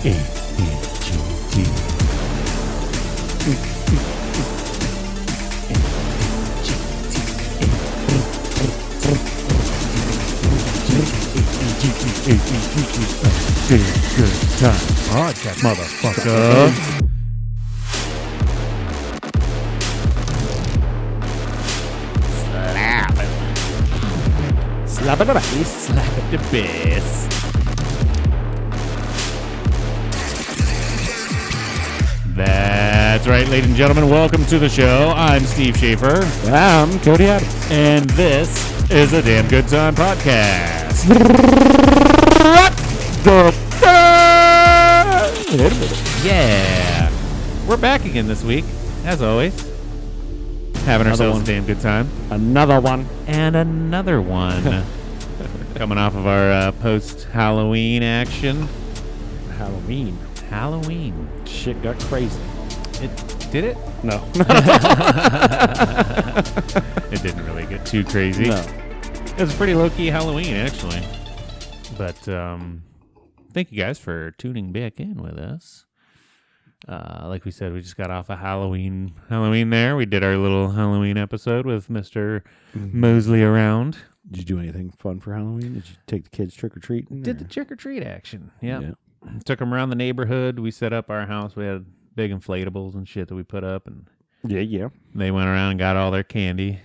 Good time podcast, motherfucker. Slap it the bass. Slap it the bass. That's right, ladies and gentlemen. Welcome to the show. I'm Steve Schaefer. I'm Cody Adams. And this is a Damn Good Time podcast. Yeah. We're back again this week, as always. Having ourselves a damn good time. Another one. And another one. Coming off of our post-Halloween action. Halloween. Shit got crazy. Did it? No. It didn't really get too crazy. No. It was pretty low-key Halloween, actually. But thank you guys for tuning back in with us. Like we said, we just got off a Halloween there. We did our little Halloween episode with Mr. Mosley around. Did you do anything fun for Halloween? Did you take the kids trick-or-treating? Did the trick-or-treat action. Yep. Yeah. Took them around the neighborhood. We set up our house. We had big inflatables and shit that we put up. And Yeah. they went around and got all their candy.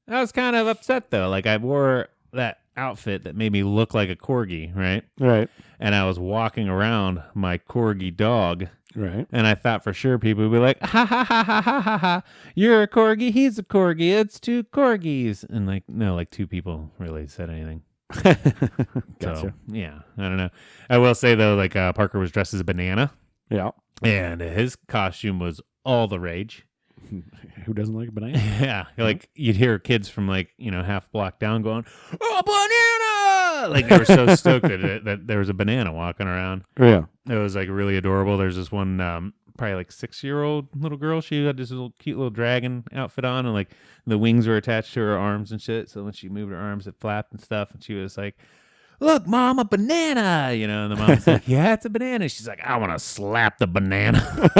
I was kind of upset, though. Like, I wore that outfit that made me look like a corgi, right? Right. And I was walking around my corgi dog. Right. And I thought for sure people would be like, ha, ha, ha, ha, ha, ha, ha. You're a corgi. He's a corgi. It's two corgis. And like, no, like two people really said anything. Gotcha. So, yeah, I don't know. I will say, though, like Parker was dressed as a banana. Yeah. And his costume was all the rage. Who doesn't like a banana? Yeah. Like, you'd hear kids from, like, half block down going, oh, banana! Like, they were so stoked that there was a banana walking around. Yeah. It was, like, really adorable. There's this one, probably, like, 6-year-old little girl. She had this little cute little dragon outfit on, and, like, the wings were attached to her arms and shit. So when she moved her arms, it flapped and stuff. And she was like, look, Mom, a banana, and the mom's like, yeah, it's a banana. She's like, I want to slap the banana.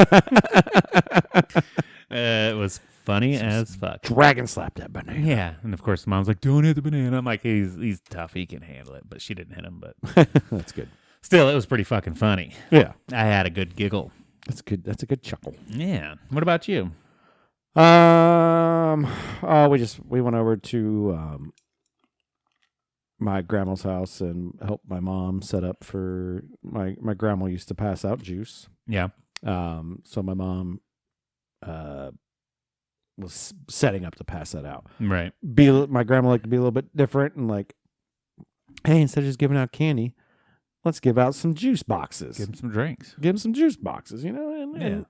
It was funny as fuck. Dragon slapped that banana. Yeah, and of course the mom's like, don't hit the banana. I'm like, he's tough, he can handle it. But she didn't hit him. But That's good. Still, it was pretty fucking funny. Yeah. I had a good giggle. That's good. That's a good chuckle. Yeah. What about you? We went over to my grandma's house and helped my mom set up for my grandma used to pass out juice. Yeah. So my mom was setting up to pass that out. Right. My grandma liked to be a little bit different and like, hey, instead of just giving out candy, let's give out some juice boxes. Give him some drinks. Give them some juice boxes, and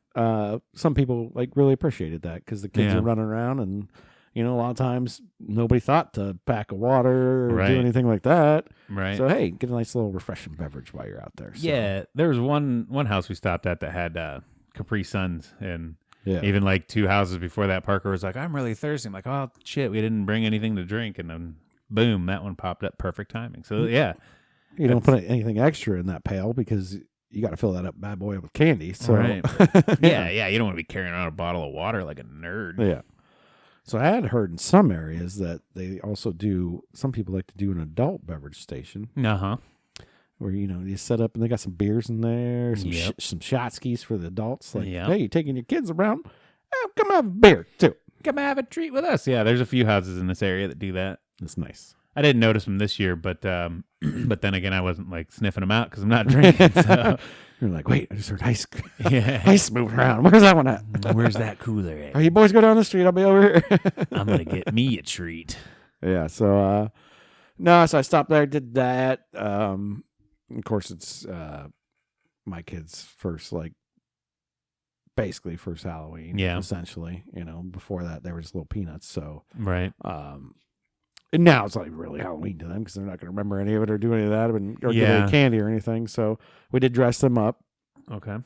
some people like really appreciated that because the kids are running around and, a lot of times nobody thought to pack a water or do anything like that. Right. So, hey, get a nice little refreshing beverage while you're out there. So. Yeah. There was one house we stopped at that had Capri Suns, and even like 2 houses before that, Parker was like, I'm really thirsty. I'm like, oh, shit, we didn't bring anything to drink. And then, boom, that one popped up. Perfect timing. So, yeah. You don't put anything extra in that pail because you got to fill that up bad boy up with candy. So, right. Yeah. You don't want to be carrying around a bottle of water like a nerd. Yeah. So I had heard in some areas that they also do, some people like to do an adult beverage station. Uh-huh. Where, you set up and they got some beers in there, some shot skis for the adults. Like, hey, you're taking your kids around. Come have a beer, too. Come have a treat with us. Yeah, there's a few houses in this area that do that. That's nice. I didn't notice them this year, but then again, I wasn't like sniffing them out because I'm not drinking. So. You're like, wait, I just heard ice moving around. Where's that one at? Where's that cooler at? Are you boys go down the street? I'll be over here. I'm going to get me a treat. Yeah, so, so I stopped there, did that. Of course, it's my kids' first, basically first Halloween. Yeah. Essentially. Before that, they were just little peanuts, so. Right. And now it's like really Halloween to them because they're not going to remember any of it or do any of that or give any candy or anything. So we did dress them up. Okay.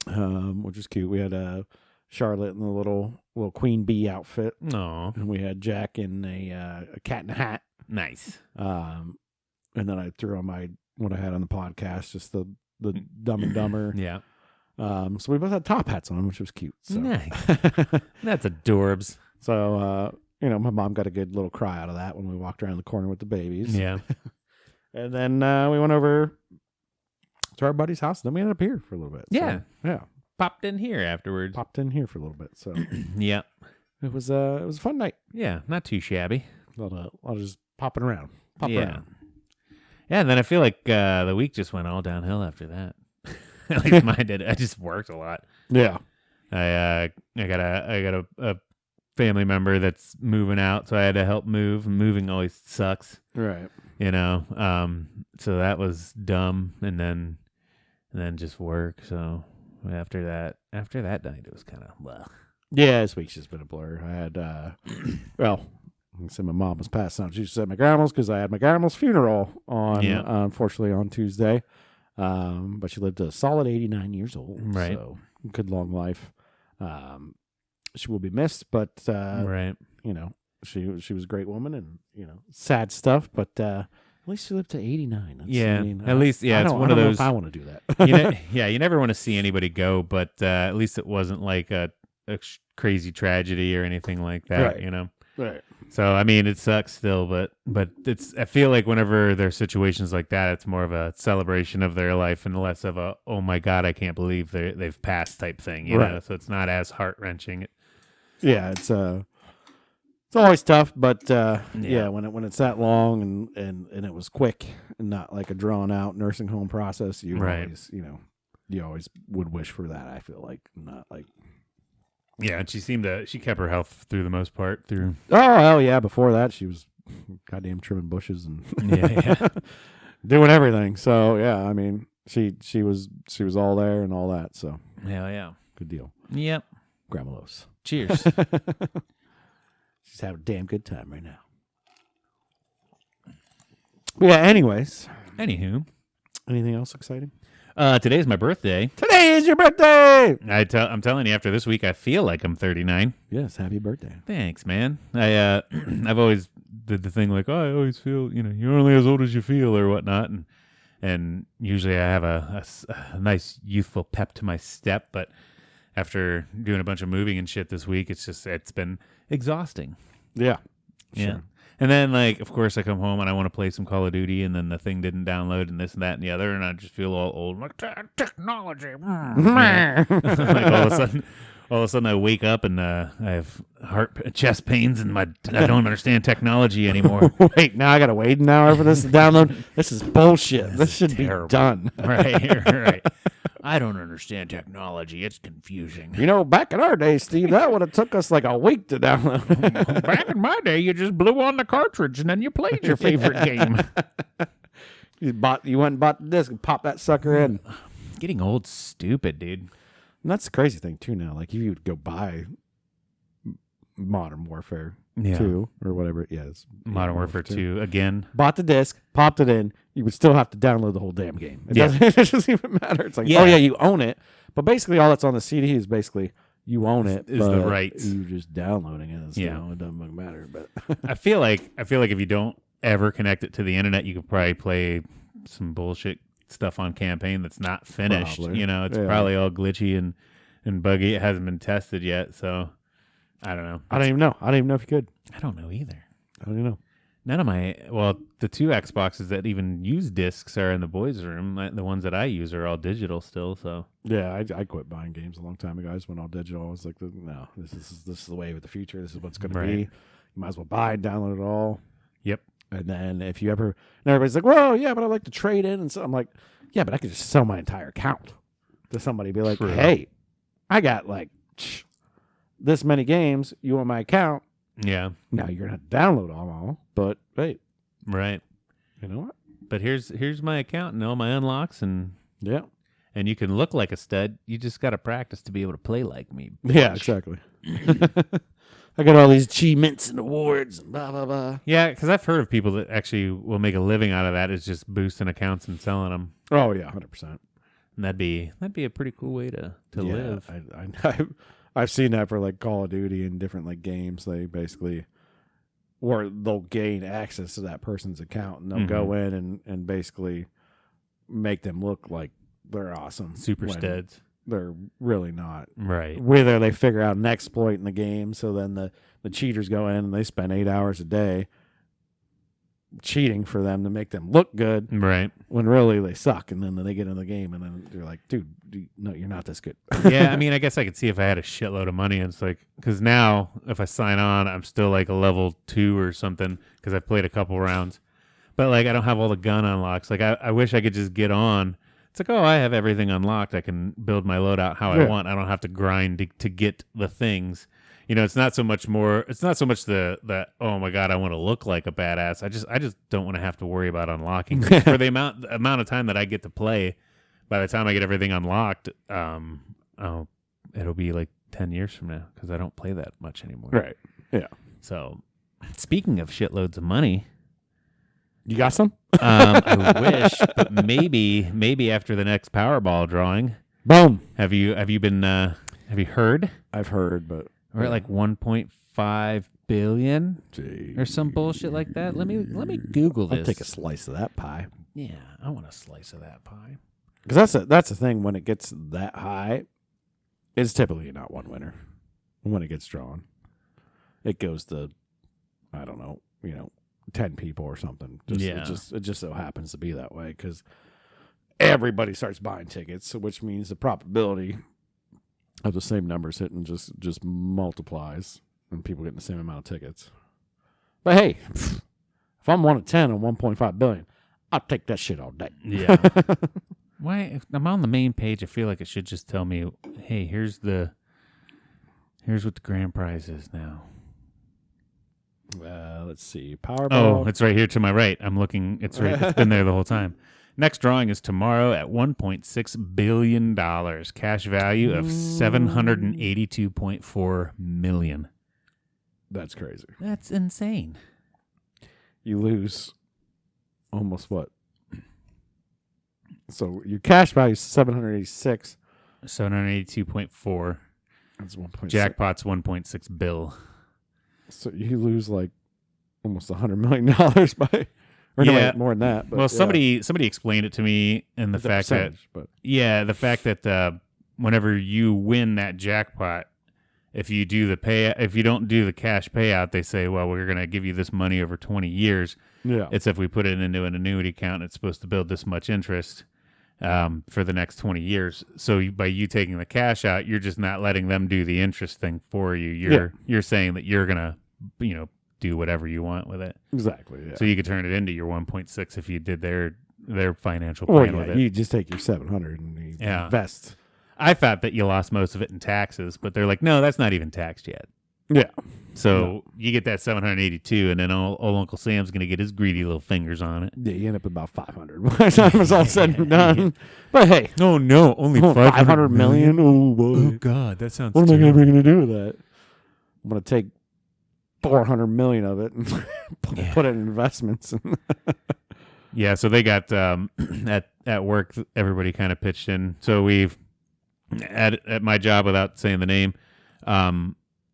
Which was cute. We had Charlotte in the little queen bee outfit. No. And we had Jack in a cat in a hat. Nice. And then I threw on what I had on the podcast, just the Dumb and Dumber. Yeah. So we both had top hats on, which was cute. So. Nice. That's adorbs. So, my mom got a good little cry out of that when we walked around the corner with the babies. Yeah. And then we went over to our buddy's house. And then we ended up here for a little bit. Yeah. So, yeah. Popped in here afterwards. Popped in here for a little bit. So Yeah. it was a fun night. Yeah. Not too shabby. A lot of just popping around. Yeah, and then I feel like the week just went all downhill after that. At least mine did. I just worked a lot. Yeah. I got a family member that's moving out, so I had to help move. And moving always sucks, Right. So that was dumb, and then just work. So after that night, it was kind of well. Yeah, this week's just been a blur. I had I said my mom was passed out. She said at my grandma's because I had my grandma's funeral unfortunately on Tuesday. But she lived a solid 89 years old. Right. So good long life. She will be missed, but Right. she was a great woman, and sad stuff. But at least she lived to 89. At least it's one of those. I want to do that. You never want to see anybody go, but at least it wasn't like a crazy tragedy or anything like that. Right. Right. So I mean, it sucks still, but I feel like whenever there's situations like that, it's more of a celebration of their life and less of a oh my god, I can't believe they've passed type thing. You know, so it's not as heart wrenching. Yeah, it's always tough, but when it's that long and it was quick and not like a drawn out nursing home process, you always would wish for that. I feel like not like. Yeah, and she kept her health through the most part through. Oh hell yeah! Before that, she was goddamn trimming bushes and doing everything. So yeah, I mean, she was all there and all that. So hell yeah, good deal. Yep. Grandma Los. Cheers. She's having a damn good time right now. But yeah. Anyways. Anywho, anything else exciting? Today's my birthday. Today is your birthday. I'm telling you, after this week, I feel like I'm 39. Yes, happy birthday. Thanks, man. I've always did the thing like, I always feel, you're only as old as you feel or whatnot, and usually I have a nice youthful pep to my step, but after doing a bunch of moving and shit this week, it's been exhausting. Yeah. Yeah. Sure. And then, of course, I come home and I want to play some Call of Duty, and then the thing didn't download, and this and that and the other, and I just feel all old. I'm like, technology. Like all of a sudden, I wake up and I have chest pains, and I don't understand technology anymore. Wait, now I gotta wait an hour for this to download. This is bullshit. This should be done. Right. I don't understand technology. It's confusing. Back in our day, Steve, that would have took us like a week to download. Back in my day, you just blew on the cartridge and then you played your favorite game. You went and bought the disc and popped that sucker in. Getting old stupid, dude. And that's the crazy thing too now. Like if you would go buy Modern Warfare 2 or whatever it is. Modern Warfare 2 again. Bought the disc, popped it in, you would still have to download the whole damn game. It doesn't even matter. It's like, you own it. But basically all that's on the CD is basically you own it. Is the rights. You're just downloading it. It doesn't matter. But I feel like if you don't ever connect it to the internet, you could probably play some bullshit stuff on campaign that's not finished. Probably. It's probably all glitchy and buggy. It hasn't been tested yet, so I don't know. I don't even know if you could. I don't know either. I don't even know. None of the two Xboxes that even use discs are in the boys' room. The ones that I use are all digital still. So yeah, I quit buying games a long time ago. I just went all digital. I was like, no, this is the way of the future. This is what's going to be. You might as well buy it, download it all. Yep. And then if you ever, and everybody's like, well, yeah, but I like to trade in, and so I'm like, yeah, but I could just sell my entire account to somebody. Be like, hey, I got like this many games. You want my account? Yeah. Now you're gonna download all, but hey, right. You know what? But here's my account and all my unlocks and and you can look like a stud. You just got to practice to be able to play like me. Bitch. Yeah, exactly. I got all these achievements and awards and blah blah blah. Yeah, because I've heard of people that actually will make a living out of that. Is just boosting accounts and selling them. Oh yeah, 100%. And that'd be a pretty cool way to live. I've seen that for like Call of Duty and different like games. They basically, or they'll gain access to that person's account and they'll go in and basically make them look like they're awesome. Super studs. they're really not. Right. Whether they figure out an exploit in the game, so then the cheaters go in and they spend 8 hours a day cheating for them to make them look good, Right. when really they suck, and then they get in the game and then they're like, dude, no, you're not this good. Yeah, I mean, I guess I could see if I had a shitload of money. It's like, because now if I sign on, I'm still like a level 2 or something because I've played a couple rounds. But like, I don't have all the gun unlocks. Like, I wish I could just get on. It's like, oh, I have everything unlocked. I can build my loadout how I want. I don't have to grind to get the things. You know, it's not so much the oh my god, I want to look like a badass. I just don't want to have to worry about unlocking for the amount of time that I get to play. By the time I get everything unlocked, it'll be like 10 years from now because I don't play that much anymore. Right. Yeah. So, speaking of shitloads of money, you got some? I wish, but maybe after the next Powerball drawing. Boom. Have you heard? I've heard, but We're at like 1.5 billion Jeez. or some bullshit like that. Let me Google this. I'll take a slice of that pie. Yeah, I want a slice of that pie. Because that's the thing. When it gets that high, it's typically not one winner. When it gets drawn, it goes to, I don't know, 10 people or something. It just so happens to be that way because everybody starts buying tickets, which means the probability of the same numbers hitting just multiplies, and people getting the same amount of tickets. But hey, if I'm 1 of 10 on 1.5 billion, I'll take that shit all day. Yeah. Why? If I'm on the main page, I feel like it should just tell me, hey, here's what the grand prize is now. Let's see. Powerball. Oh, it's right here to my right. I'm looking. It's right. It's been there the whole time. Next drawing is tomorrow at $1.6 billion. Cash value of $782.4 million. That's crazy. That's insane. You lose almost what? So your cash value is 786. 782.4. That's 1.6. Jackpot's 1.6 bill. So you lose like almost $100 million by, or no, more than that. But well, somebody explained it to me, and the fact that whenever you win that jackpot, if you don't do the cash payout, they say, well, we're going to give you this money over 20 years. Yeah, it's if we put it into an annuity account, it's supposed to build this much interest for the next 20 years. So by you taking the cash out, you're just not letting them do the interest thing for you. You're saying that you're gonna, do whatever you want with it. Exactly. Yeah. So you could turn it into your 1.6 if you did their financial plan with it. You just take your 700 and you invest. I thought that you lost most of it in taxes, but they're like, no, that's not even taxed yet. Yeah. So you get that 782, and then old Uncle Sam's going to get his greedy little fingers on it. Yeah, you end up with about 500 by the time it's all said and done. But hey. Oh, no, only 500 million? Oh, boy. Oh, God, that sounds What am I going to do with that? I'm going to take 400 million of it and put it in investments. Yeah, so they got, at work, everybody kind of pitched in. So we've, at my job, without saying the name,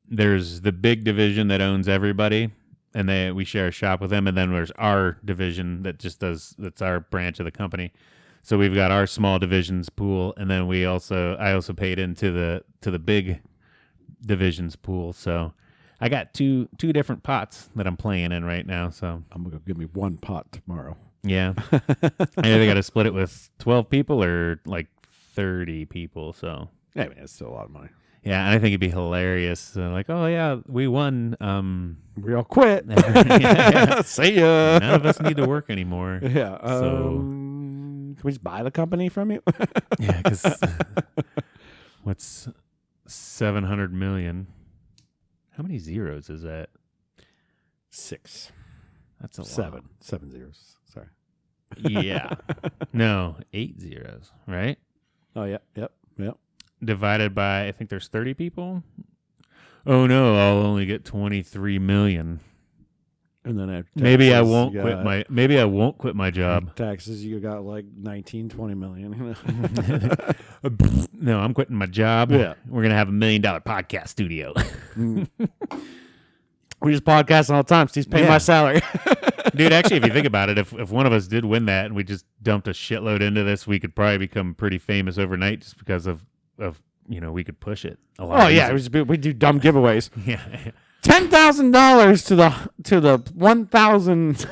there's the big division that owns everybody, and we share a shop with them, and then there's our division that's our branch of the company. So we've got our small divisions pool, and then I also paid into the big divisions pool. So I got two different pots that I'm playing in right now. So I'm gonna give me one pot tomorrow. Yeah, I either got to split it with 12 people or like 30 people. So yeah, I mean, it's still a lot of money. Yeah, and I think it'd be hilarious. Like, oh yeah, we won. We all quit. See ya. None of us need to work anymore. Yeah. So can we just buy the company from you? Yeah, because what's 700 million? How many zeros is that? 6. That's a 7. lot. 7 zeros. Sorry. Yeah. No, 8 zeros. Right. Oh yeah. Yep. Divided by, I think there's 30 people. Oh no, I'll only get 23 million. And then after taxes, maybe I won't quit my job. Taxes, you got like 19, 20 million. No, I'm quitting my job. Yeah. We're gonna have $1 million podcast studio. We just podcast all the time. Steve's paying my salary. Dude, actually, if you think about it, if one of us did win that and we just dumped a shitload into this, we could probably become pretty famous overnight just because of we could push it a lot. Oh yeah, we do dumb giveaways. Yeah. $10,000 to the 1,000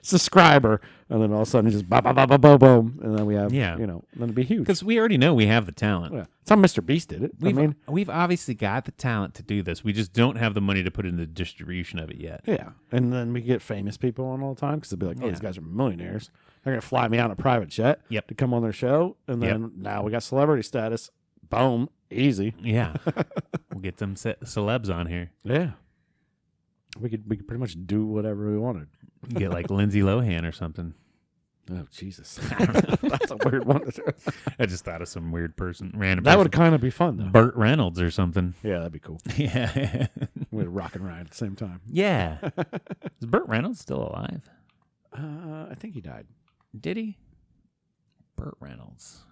subscriber, and then all of a sudden it's just boom, and then we have then it'd be huge because we already know we have the talent. Yeah. Some Mr. Beast did it. We've obviously got the talent to do this. We just don't have the money to put in the distribution of it yet. Yeah, and then we get famous people on all the time because they'll be like, "Oh, these guys are millionaires. They're gonna fly me out in a private jet to come on their show," and then now we got celebrity status. Boom, easy. Yeah, we'll get some celebs on here. Yeah, we could pretty much do whatever we wanted. Get like Lindsay Lohan or something. Oh Jesus, that's a weird one. I just thought of some weird random. That would kind of be fun though. Burt Reynolds or something. Yeah, that'd be cool. Yeah, we'd rock and ride at the same time. Yeah, is Burt Reynolds still alive? I think he died. Did he? Burt Reynolds.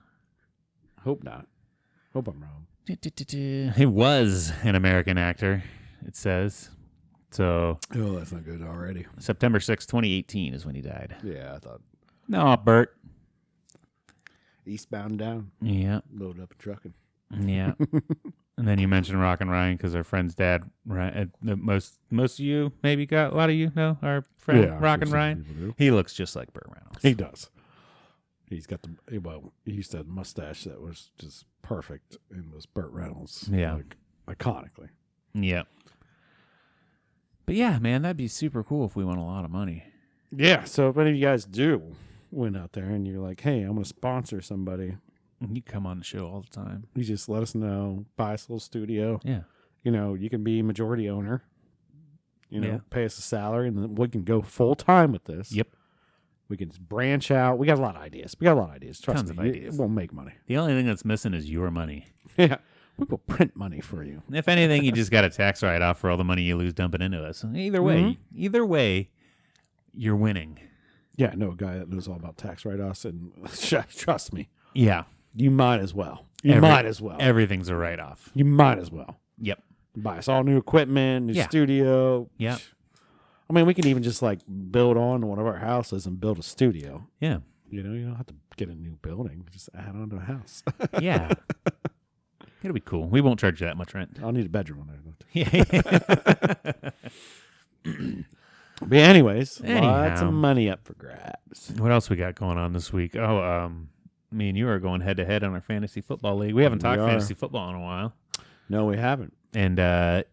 Hope not. Hope I'm wrong. He was an American actor, it says. So. Oh, that's not good already. September 6th, 2018 is when he died. Yeah, I thought. No, Bert. Eastbound down. Yeah. Load up a trucking. Yeah. And then you mentioned Rock and Ryan because our friend's dad, most of you, maybe got a lot of you know our friend Rock and Ryan. He looks just like Burt Reynolds. He does. He's got he used to have a mustache that was just perfect and was Burt Reynolds. Yeah. Like, iconically. Yeah. But yeah, man, that'd be super cool if we won a lot of money. Yeah. So if any of you guys do win out there and you're like, hey, I'm going to sponsor somebody. You come on the show all the time. You just let us know. Buy us a little studio. Yeah. You can be majority owner. Pay us a salary and then we can go full time with this. Yep. We can branch out. We got a lot of ideas. Trust Tons me. of ideas. It won't make money. The only thing that's missing is your money. Yeah. We will print money for you. If anything, you just got a tax write-off for all the money you lose dumping into us. Either way, you're winning. Yeah, I know a guy that knows all about tax write-offs, and trust me. Yeah. You might as well. Everything's a write-off. You might as well. Yep. Buy us all new equipment, new studio. Yeah. I mean, we can even just build on one of our houses and build a studio. Yeah. You don't have to get a new building. Just add on to a house. Yeah. It'll be cool. We won't charge you that much rent. I'll need a bedroom on there. Yeah. But anyways, lots of money up for grabs. What else we got going on this week? Oh, me and you are going head to head on our fantasy football league. We haven't talked fantasy football in a while. No, we haven't. And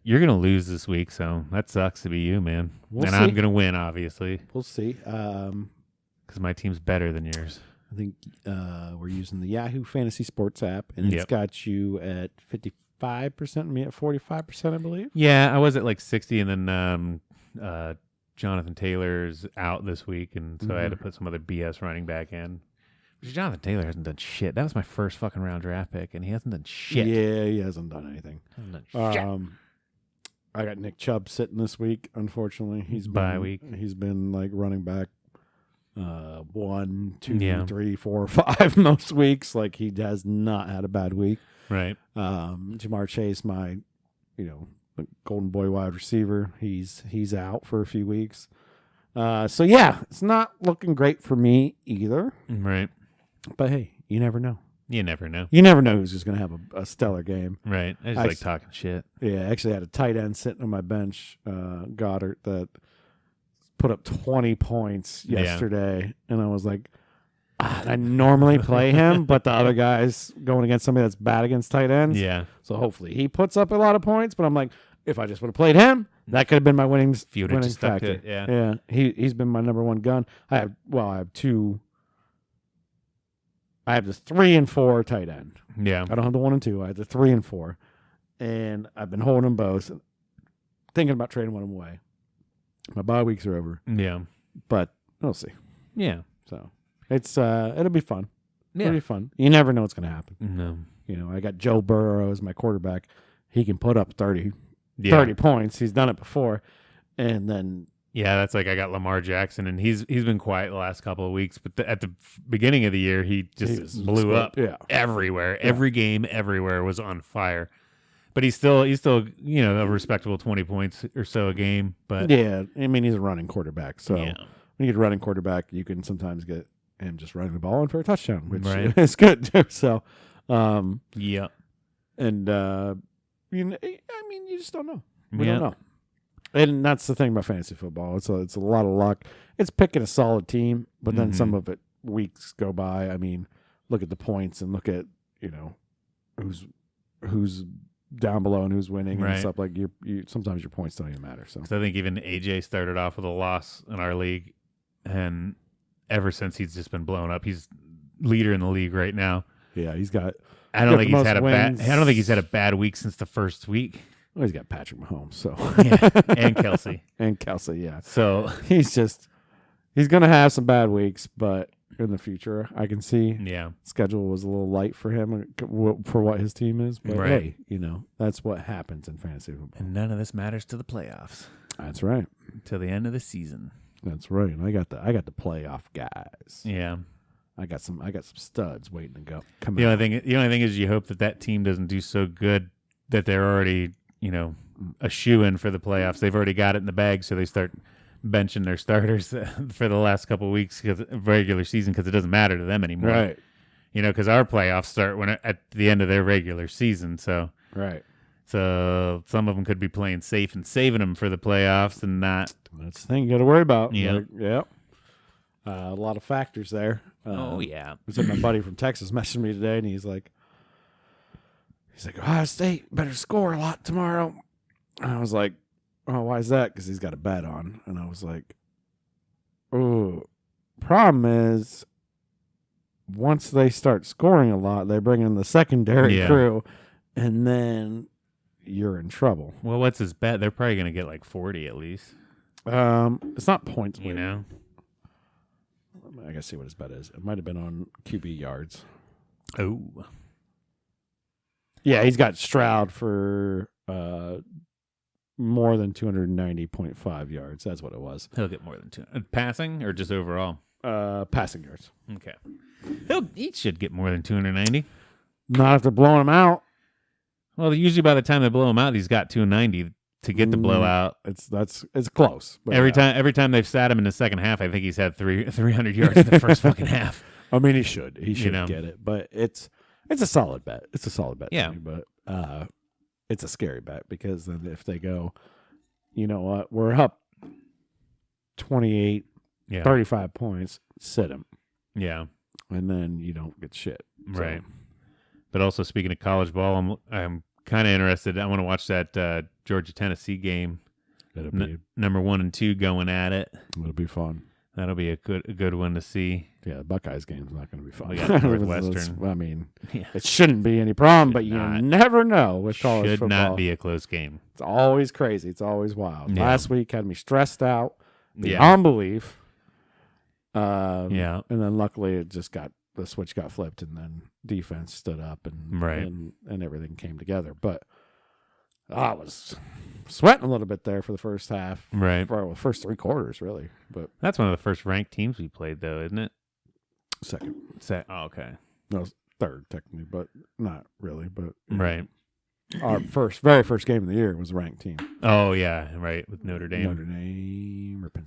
you're gonna lose this week, so that sucks to be you, man. We'll see. I'm gonna win, obviously. We'll see. Because my team's better than yours. I think we're using the Yahoo Fantasy Sports app, and it's got you at 55%, me at 45%, I believe. Yeah, I was at 60, and then Jonathan Taylor's out this week, and so I had to put some other BS running back in. Jonathan Taylor hasn't done shit. That was my first fucking round draft pick, and he hasn't done shit. Yeah, he hasn't done anything. I got Nick Chubb sitting this week, unfortunately. He's bye week. He's been running back 1, 2, 3, 4, 5 most weeks. He has not had a bad week. Right. Jamar Chase, my golden boy wide receiver, he's out for a few weeks. So yeah, it's not looking great for me either. Right. But hey, you never know. You never know. You never know who's just going to have a stellar game. Right. I just like talking shit. Yeah, I actually had a tight end sitting on my bench, Goddard, that put up 20 points yesterday. And I was like, I normally play him, but the other guy's going against somebody that's bad against tight ends. Yeah. So hopefully he puts up a lot of points. But I'm like, if I just would have played him, that could have been my winning factor. Yeah. He's been my number one gun. I have two. I have the 3 and 4 tight end. Yeah. I don't have the 1 and 2. I have the 3 and 4. And I've been holding them both, thinking about trading one of them away. My bye weeks are over. Yeah. But we'll see. Yeah. So it's it'll be fun. Yeah. It'll be fun. You never know what's going to happen. No. I got Joe Burrow as my quarterback. He can put up 30 points. He's done it before. And then yeah, that's I got Lamar Jackson, and he's been quiet the last couple of weeks. But at the beginning of the year, he just blew up everywhere. Yeah. Every game, everywhere was on fire. But he's still a respectable 20 points or so a game. But yeah, I mean he's a running quarterback, so when you get a running quarterback, you can sometimes get him just running the ball in for a touchdown, which right. is good too. So Yeah. And you just don't know. We don't know. And that's the thing about fantasy football. It's a lot of luck. It's picking a solid team, but then some of it weeks go by. I mean, look at the points and look at who's down below and who's winning and stuff. Like you sometimes your points don't even matter. So I think even AJ started off with a loss in our league, and ever since he's just been blown up. He's leader in the league right now. Yeah, he's got. I don't think he's had a bad week since the first week. Well, he's got Patrick Mahomes, so and Kelsey. Yeah. So he's going to have some bad weeks, but in the future, I can see. Yeah. Schedule was a little light for him for what his team is, but hey, that's what happens in fantasy football. And none of this matters to the playoffs. That's right. Till the end of the season. That's right. And I got the playoff guys. Yeah. I got some studs waiting to go. The only thing is you hope that team doesn't do so good that they're already, a shoo-in for the playoffs. They've already got it in the bag, so they start benching their starters for the last couple of weeks because regular season, because it doesn't matter to them anymore. Right. Because our playoffs start at the end of their regular season. So right. So some of them could be playing safe and saving them for the playoffs and not. That's the thing you got to worry about. Yeah. Yep. A lot of factors there. Yeah. My buddy from Texas messaged me today, and he's like, Ohio State better score a lot tomorrow. And I was like, oh, why is that? Because he's got a bet on. And I was like, oh, problem is once they start scoring a lot, they bring in the secondary crew, and then you're in trouble. Well, what's his bet? They're probably going to get like 40 at least. It's not points. You know? I gotta see what his bet is. It might have been on QB yards. Oh. Yeah, he's got Stroud for more than 290.5 yards. That's what it was. He'll get more than 200. Passing or just overall? Passing yards. Okay. He should get more than 290. Not if they're blowing him out. Well, usually by the time they blow him out, he's got 290 to get the blowout. It's close. Every time they've sat him in the second half, I think he's had 300 yards in the first fucking half. I mean, he should get it, but it's a solid bet. It's a solid bet. Yeah, but it's a scary bet because then if they go, you know what, we're up 28, 35 points, sit him. Yeah, and then you don't get shit. Right. But also speaking of college ball, I'm kind of interested. I want to watch that Georgia Tennessee game. It'll be number 1 and 2 going at it. It'll be fun. That'll be a good one to see. Yeah, the Buckeyes game's not going to be fun. We got Northwestern. I mean, it shouldn't be any problem, but you never know with college football. Should not be a close game. It's always crazy. It's always wild. Yeah. Last week had me stressed out beyond belief. And then luckily the switch got flipped, and then defense stood up, and everything came together. But I was sweating a little bit there for the first half, right? For the first 3 quarters, really. But that's one of the first ranked teams we played, though, isn't it? Second. Oh, okay. No, third technically, but not really. But right. Our very first game of the year was a ranked team. Oh yeah, right, with Notre Dame. Notre Dame or Penn.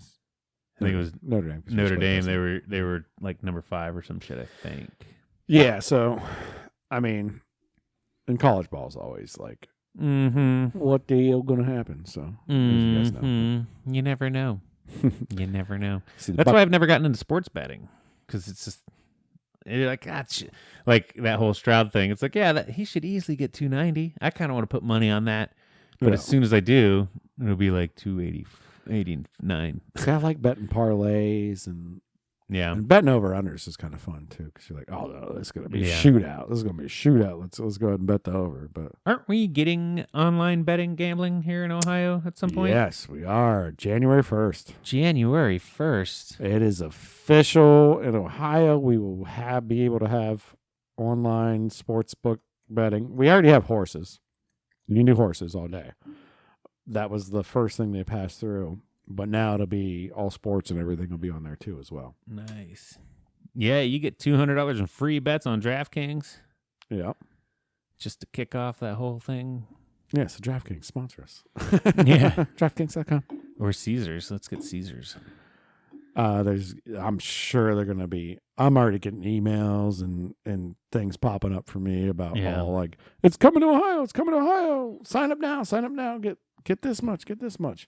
I think it was Notre Dame. Notre Dame. They were like number 5 or some shit, I think. Yeah. So, I mean, in college ball is always like, what deal going to happen? So, you guys know. You never know. You never know. That's why I've never gotten into sports betting, because it's just you're like, like that whole Stroud thing. It's like, he should easily get 290. I kind of want to put money on that, but as soon as I do, it'll be like 289. See, I like betting parlays and and betting over unders is kind of fun too, because you're like, oh no, this is gonna be a shootout. This is gonna be a shootout. Let's go ahead and bet the over. But aren't we getting online betting gambling here in Ohio at some point? Yes, we are. January 1st. January 1st. It is official in Ohio. We will be able to have online sports book betting. We already have horses. You can do horses all day. That was the first thing they passed through. But now it'll be all sports and everything will be on there too as well. Nice. Yeah, you get $200 in free bets on DraftKings. Yeah. Just to kick off that whole thing. Yeah, so DraftKings sponsor us. Yeah. DraftKings.com. Or Caesars. Let's get Caesars. I'm sure they're going to be. I'm already getting emails and things popping up for me about all like it's coming to Ohio. It's coming to Ohio. Sign up now. Sign up now. Get this much. Get this much.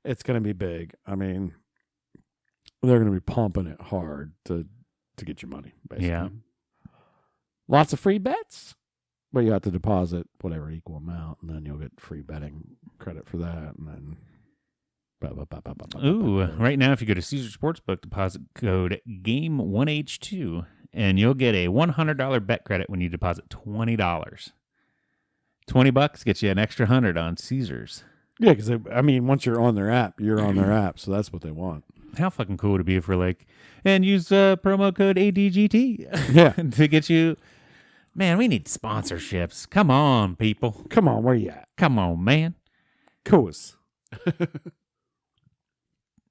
It's going to be big. I mean, they're going to be pumping it hard to get your money. Basically. Yeah. Lots of free bets, but you have to deposit whatever equal amount, and then you'll get free betting credit for that, and then. Ooh, right now, if you go to Caesar Sportsbook, deposit code GAME1H2, and you'll get a $100 bet credit when you deposit $20. $20 gets you an extra 100 on Caesars. Yeah, because I mean, once you're on their app, you're on their app, so that's what they want. How fucking cool would it be if we're like, and use promo code ADGT Yeah. to get you. Man, we need sponsorships. Come on, people. Come on, where you at? Come on, man. Coos.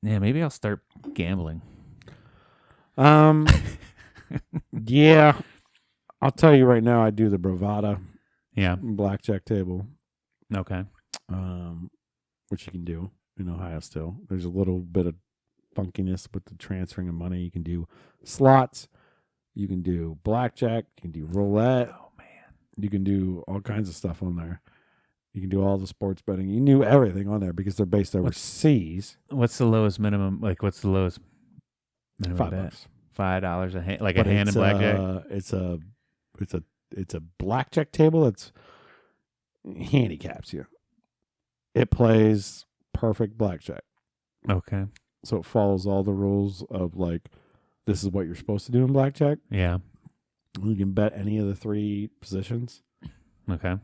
Yeah, maybe I'll start gambling. Yeah, I'll tell you right now, I do the Bravada Yeah. blackjack table, Okay. which you can do in Ohio still. There's a little bit of funkiness with the transferring of money. You can do slots. You can do blackjack. You can do roulette. Oh, man. You can do all kinds of stuff on there. You can do all the sports betting. You knew everything on there because they're based overseas. What's the lowest minimum? Like, what's the lowest minimum bet? $5. $5 a hand, like But a hand in blackjack. It's a blackjack table that's handicaps you. It plays perfect blackjack, Okay. so it follows all the rules of like this is what you're supposed to do in blackjack. Yeah. You can bet any of the 3 positions. Okay.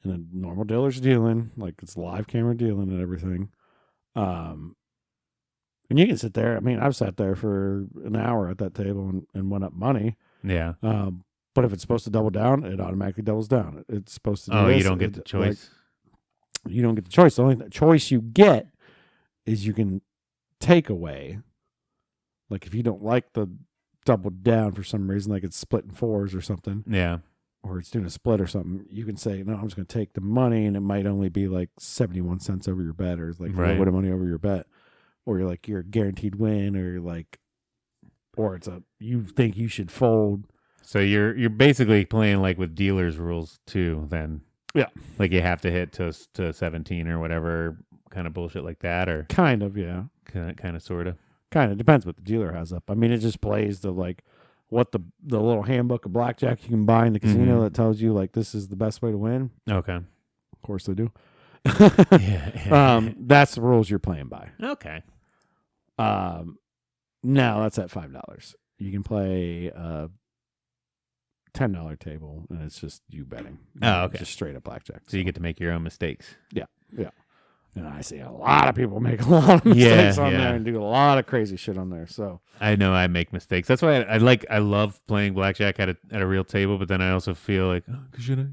And a normal dealer's dealing, like it's live camera dealing and everything. And you can sit there. I mean, I've sat there for an hour at that table and went up money. Yeah. But if it's supposed to double down, it automatically doubles down. It's supposed to do Oh, this. you don't get the choice. Like, you don't get the choice. The only choice you get is you can take away. Like if you don't like the double down for some reason, like it's split in 4s or something. Yeah. Or it's doing a split or something, you can say, no, I'm just going to take the money, and it might only be like 71 cents over your bet, or it's like a little bit of money over your bet. Or you're like, you're a guaranteed win, or you're like, or it's you think you should fold. So you're basically playing like with dealers' rules too, then. Yeah. Like you have to hit to 17 or whatever kind of bullshit like that, or Kind of, yeah. kind of, sort of. Kind of depends what the dealer has up. I mean, it just plays the like what the little handbook of blackjack you can buy in the casino that tells you like this is the best way to win. Okay. Of course they do. Yeah. That's the rules you're playing by. Okay. Now that's at $5. You can play a $10 table, and it's just you betting. Oh, okay. Just straight up blackjack. So you get to make your own mistakes. Yeah. And I see a lot of people make a lot of mistakes on there and do a lot of crazy shit on there. So I know I make mistakes. That's why I love playing blackjack at a real table. But then I also feel like, oh, should I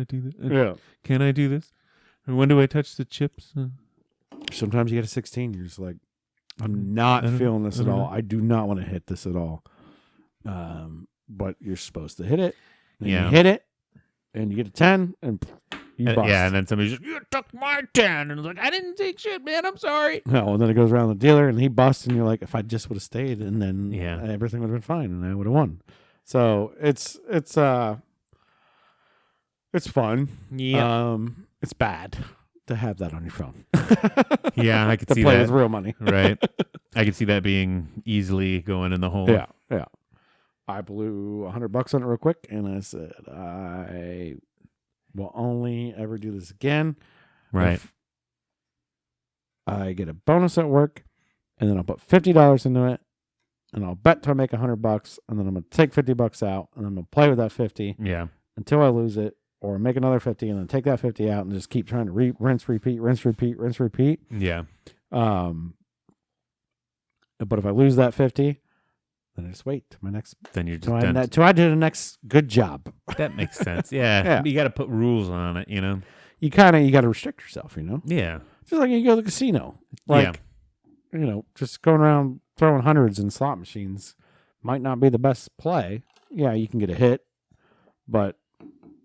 do that? yeah. Can I do this? Or when do I touch the chips? Sometimes you get a 16. You're just like, I'm not feeling this at all. I do not want to hit this at all. But you're supposed to hit it. And you hit it, and you get a 10, and you bust. Yeah, and then somebody's just, you took my 10. And it's like, I didn't take shit, man. I'm sorry. No, and then it goes around the dealer, and he busts, and you're like, if I just would have stayed, and then everything would have been fine, and I would have won. So it's fun. Yeah. It's bad to have that on your phone. Yeah, I could to see play that. with real money. Right. I could see that being easily going in the hole. Yeah. I blew $100 on it real quick, and I said I will only ever do this again. Right. If I get a bonus at work, and then I'll put $50 into it, and I'll bet till I make $100, and then I'm going to take $50 out, and I'm going to play with that 50 until I lose it, or make another 50, and then take that 50 out, and just keep trying to rinse, repeat. Yeah. But if I lose that 50, then I just wait till my next. Then you're just done. Till I do the next good job. That makes sense. Yeah. You got to put rules on it, you know? You got to restrict yourself, you know? Yeah. Just like you go to the casino. Like, just going around throwing hundreds in slot machines might not be the best play. Yeah, you can get a hit, but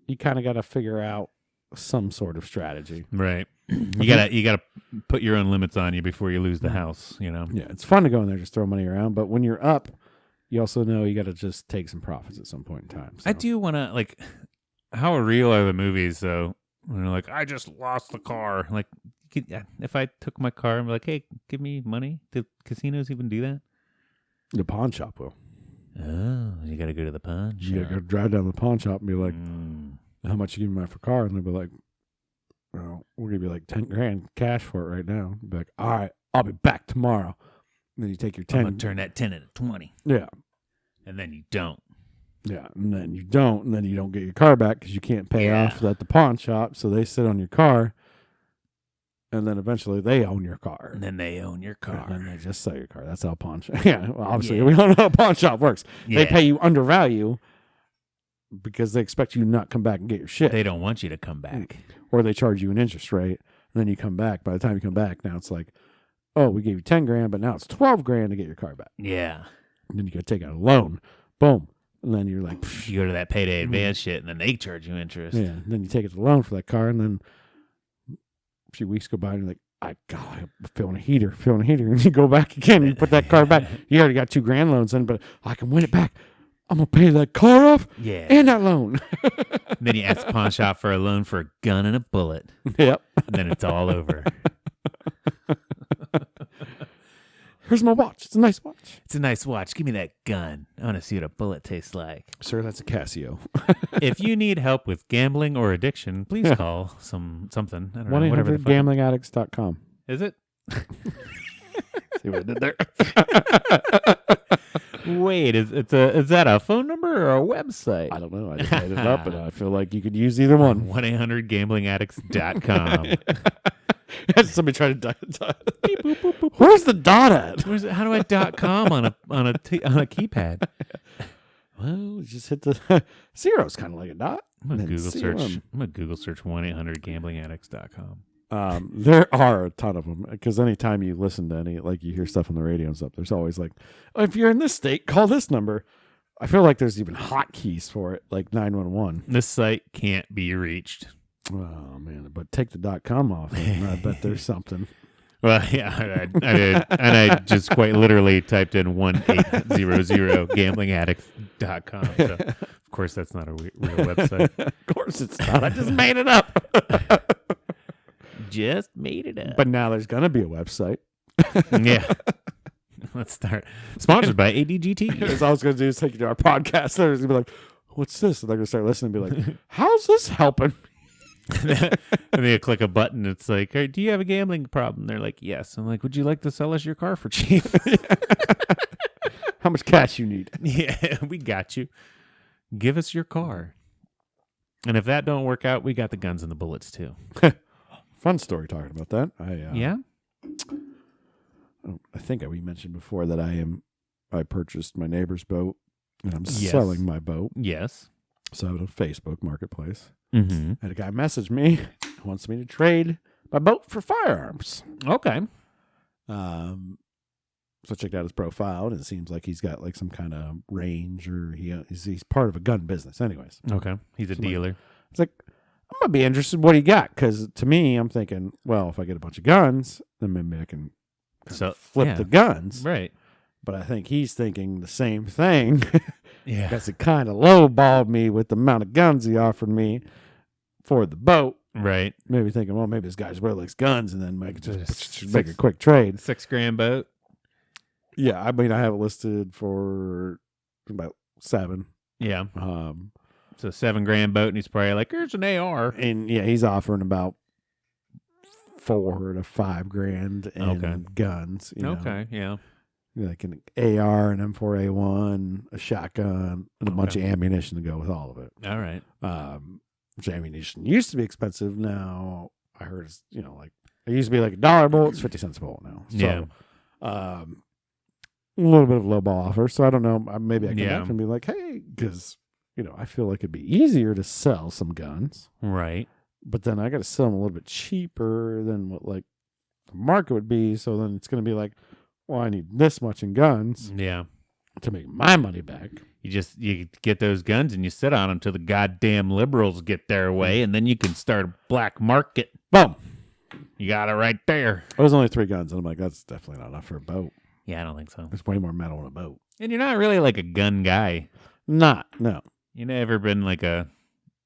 you kind of got to figure out some sort of strategy. Right. You gotta put your own limits on you before you lose the house. You know. Yeah, it's fun to go in there just throw money around, but when you're up, you also know you got to just take some profits at some point in time. So. I do want to like. How real are the movies though? When they're like, I just lost the car. Like, if I took my car and be like, hey, give me money. Do casinos even do that? The pawn shop will. Oh, you got to go to the pawn shop. You got to go drive down to the pawn shop and be like, how much you give me for car? And they'll be like, well, we'll give you like 10 grand cash for it right now. You'll be like, all right, I'll be back tomorrow. And then you take your 10. I'm going to turn that 10 into 20. Yeah. And then you don't. Yeah, and then you don't, and then you don't get your car back because you can't pay off at the pawn shop. So they sit on your car, and then eventually they own your car. And then they own your car. And then they just sell your car. That's how pawn shop. Yeah, well, obviously we don't know how pawn shop works. Yeah. They pay you undervalue because they expect you to not come back and get your shit. They don't want you to come back, or they charge you an interest rate, and then you come back. By the time you come back, now it's like, oh, we gave you 10 grand, but now it's 12 grand to get your car back. Yeah. And then you got to take out a loan. Boom. And then you're like, psh. You go to that payday advance shit, and then they charge you interest. Yeah. And then you take it to loan for that car, and then a few weeks go by, and you're like, I'm feeling a heater. And you go back again, and you put that car back. You already got 2 grand loans in, but I can win it back. I'm going to pay that car off and that loan. Then you ask the pawn shop for a loan for a gun and a bullet. Yep. And then it's all over. Here's my watch. It's a nice watch. It's a nice watch. Give me that gun. I want to see what a bullet tastes like. Sir, that's a Casio. If you need help with gambling or addiction, please call something. I don't know, whatever the fuck. 1-800-GamblingAddicts.com. Is it? See what I did there? Wait, is that a phone number or a website? I don't know. I just made it up, and I feel like you could use either one. 1-800-GamblingAddicts.com. Somebody tried to Where's the dot at? How do I .com on a keypad? Well, just hit the zero's kind of like a dot. I'm gonna Google search 1-800-GamblingAddicts.com. There are a ton of them because anytime you listen to any, like you hear stuff on the radio and stuff, there's always like, oh, if you're in this state, call this number. I feel like there's even hotkeys for it, like 911. This site can't be reached. Oh man, but take the .com off, and I bet there's something. Well, yeah, I did, and I just quite literally typed in 1-800-GamblingAddicts.com. So, of course, that's not a real website. Of course, it's not. I just made it up. Just made it up. But now there's gonna be a website. Yeah. Let's start. Sponsored by ADGT. That's all I was gonna do is take you to our podcast. They're gonna be like, "What's this?" And they're gonna start listening and be like, "How's this helping?" And they click a button. It's like, hey, do you have a gambling problem? They're like, yes. I'm like, would you like to sell us your car for cheap? How much cash you need? Yeah, we got you. Give us your car. And if that don't work out, we got the guns and the bullets too. Fun story talking about that. Yeah. I think we mentioned before that I purchased my neighbor's boat and I'm selling my boat. Yes. So I have a Facebook marketplace. Mm-hmm. And a guy messaged me, wants me to trade my boat for firearms. Okay. So I checked out his profile, and it seems like he's got like some kind of range, or he's part of a gun business. Anyways, okay, he's a dealer. It's like, I'm gonna be interested in what he got, because to me, I'm thinking, well, if I get a bunch of guns, then maybe I can flip the guns, right? But I think he's thinking the same thing. Yeah, because it kind of lowballed me with the amount of guns he offered me for the boat. Right. Maybe thinking, well, maybe this guy's really likes guns, and then make a quick trade. $6,000 boat. Yeah, I mean, I have it listed for about 7. Yeah. So $7,000 boat, and he's probably like, "Here's an AR." And yeah, he's offering about $4,000 to $5,000 in guns. Okay. Yeah. Like an AR, an M4A1, a shotgun, and a bunch of ammunition to go with all of it. All right. Which ammunition used to be expensive. Now I heard it's, like it used to be like $1 a bullet. It's 50 cents a bullet now. So, yeah. A little bit of low ball offer. So I don't know. Maybe I can back and be like, hey, because I feel like it'd be easier to sell some guns, right? But then I got to sell them a little bit cheaper than what like the market would be. So then it's going to be like, well, I need this much in guns, to make my money back. You get those guns and you sit on them till the goddamn liberals get their way, and then you can start a black market. Boom. You got it right there. It was only 3 guns, and I'm like, that's definitely not enough for a boat. Yeah, I don't think so. There's way more metal in a boat. And you're not really like a gun guy. No. You never been like a...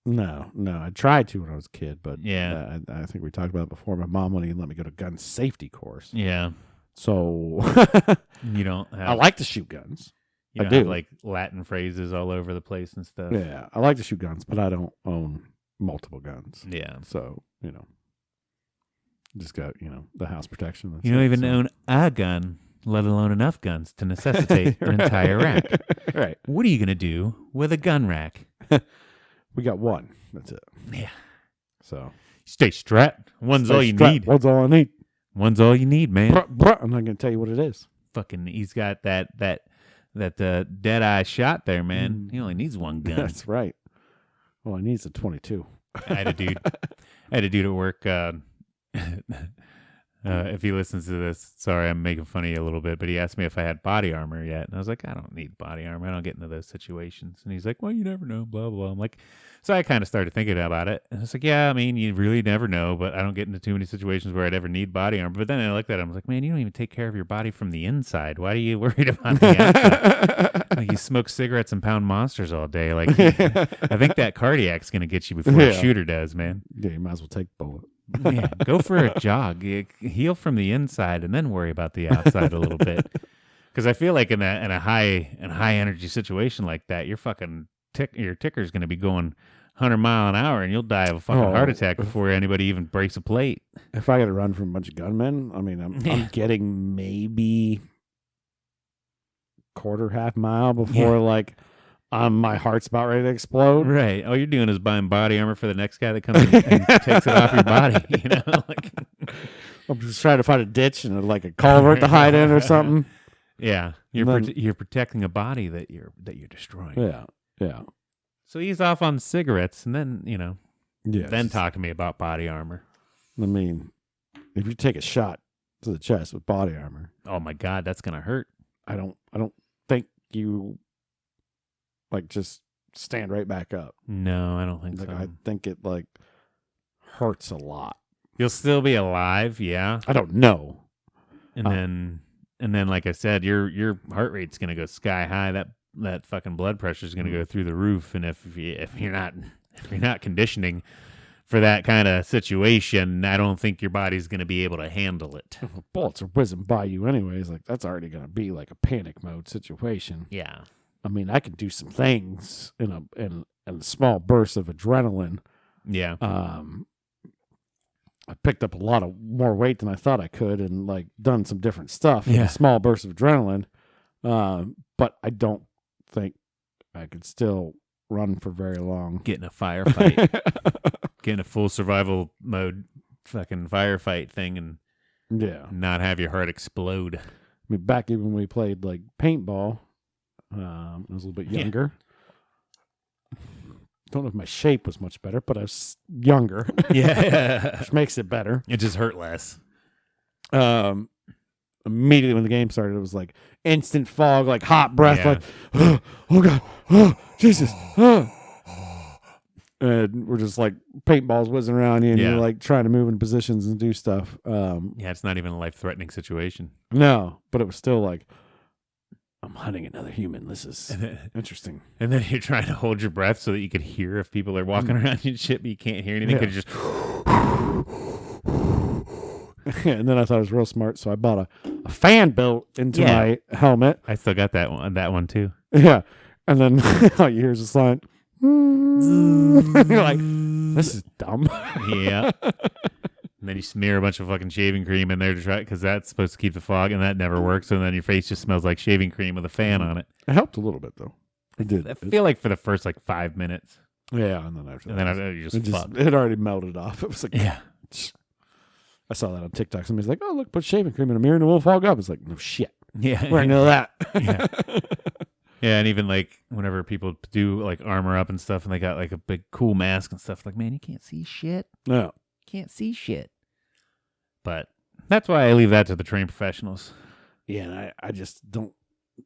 No. I tried to when I was a kid, but Yeah. I think we talked about it before. My mom wouldn't even let me go to gun safety course. Yeah. So You don't have... I like to shoot guns. You I don't have, do. like Latin phrases all over the place and stuff. Yeah, I like to shoot guns, but I don't own multiple guns. Yeah. So, just got, the house protection. That's You don't it, even so. own a gun, let alone enough guns to necessitate an entire rack. Right. What are you going to do with a gun rack? We got one. That's it. Yeah. So Stay strapped. One's all you need. One's all I need. One's all you need, man. I'm not going to tell you what it is. Fucking, he's got that dead eye shot there, man. He only needs one gun. That's right. Well, I need a 22. I had a dude at work. If he listens to this, sorry, I'm making fun of you a little bit, but he asked me if I had body armor yet. And I was like, I don't need body armor. I don't get into those situations. And he's like, well, you never know, blah, blah. I'm like, so I kind of started thinking about it. And I was like, yeah, I mean, you really never know, but I don't get into too many situations where I'd ever need body armor. But then I looked at him, I was like, man, you don't even take care of your body from the inside. Why are you worried about the outside? Like, you smoke cigarettes and pound monsters all day. Like, I think that cardiac's going to get you before a shooter does, man. Yeah, you might as well take bullet. Yeah, go for a jog. Heal from the inside, and then worry about the outside a little bit. Because I feel like in a high energy situation like that, your fucking your ticker's going to be going 100 mile an hour, and you'll die of a fucking heart attack before anybody even breaks a plate. If I got to run from a bunch of gunmen, I mean, I'm getting maybe half mile before my heart's about ready to explode. Right. All you're doing is buying body armor for the next guy that comes in and takes it off your body. Like, I'm just trying to find a ditch and a culvert to hide in or something. Yeah, you're protecting a body that you're destroying. Yeah. So he's off on cigarettes, and then Yes. then talk to me about body armor. I mean, if you take a shot to the chest with body armor, Oh my God, that's gonna hurt. I don't think you just stand right back up. No, I don't think so. I think it hurts a lot. You'll still be alive, yeah. I don't know. And then, like I said, your heart rate's gonna go sky high. That fucking blood pressure's gonna go through the roof. And if you're not conditioning for that kind of situation, I don't think your body's gonna be able to handle it. Bullets are whizzing by you anyways. That's already gonna be a panic mode situation. Yeah. I mean, I can do some things in a small burst of adrenaline. Yeah. I picked up a lot of more weight than I thought I could, and done some different stuff in Yeah. a small burst of adrenaline. But I don't think I could still run for very long. Get in a firefight. Get in a full survival mode fucking firefight thing and Yeah, not have your heart explode. I mean, back even when we played paintball, I was a little bit younger. Don't know if my shape was much better, but I was younger, Yeah. which makes it better. It just hurt less. Immediately when the game started, it was instant fog, hot breath, Yeah. oh God, oh Jesus, oh. And we're just paintballs whizzing around you, and Yeah. you're trying to move in positions and do stuff. Yeah, it's not even a life-threatening situation. No, but it was still I'm hunting another human. This is interesting. And then you're trying to hold your breath so that you could hear if people are walking around you and shit, but you can't hear anything. Yeah. 'Cause you just And then I thought it was real smart, so I bought a fan built into my helmet. I still got that one too. Yeah, and then all you hear is just you're like, this is dumb. Yeah. And then you smear a bunch of fucking shaving cream in there to try, because that's supposed to keep the fog, and that never works. And then your face just smells like shaving cream with a fan on it. It helped a little bit though. It did. I feel like for the first 5 minutes, Yeah, and then after and that, then you it just fucked. it already melted off. It was Yeah. I saw that on TikTok. Somebody's like, "Oh, look, put shaving cream in a mirror and it will fog up." It's like, no shit. Yeah. Where I know that. Yeah. Yeah, and even whenever people do armor up and stuff, and they got a big cool mask and stuff, man, you can't see shit. No. Can't see shit. But that's why I leave that to the trained professionals. Yeah, and I just don't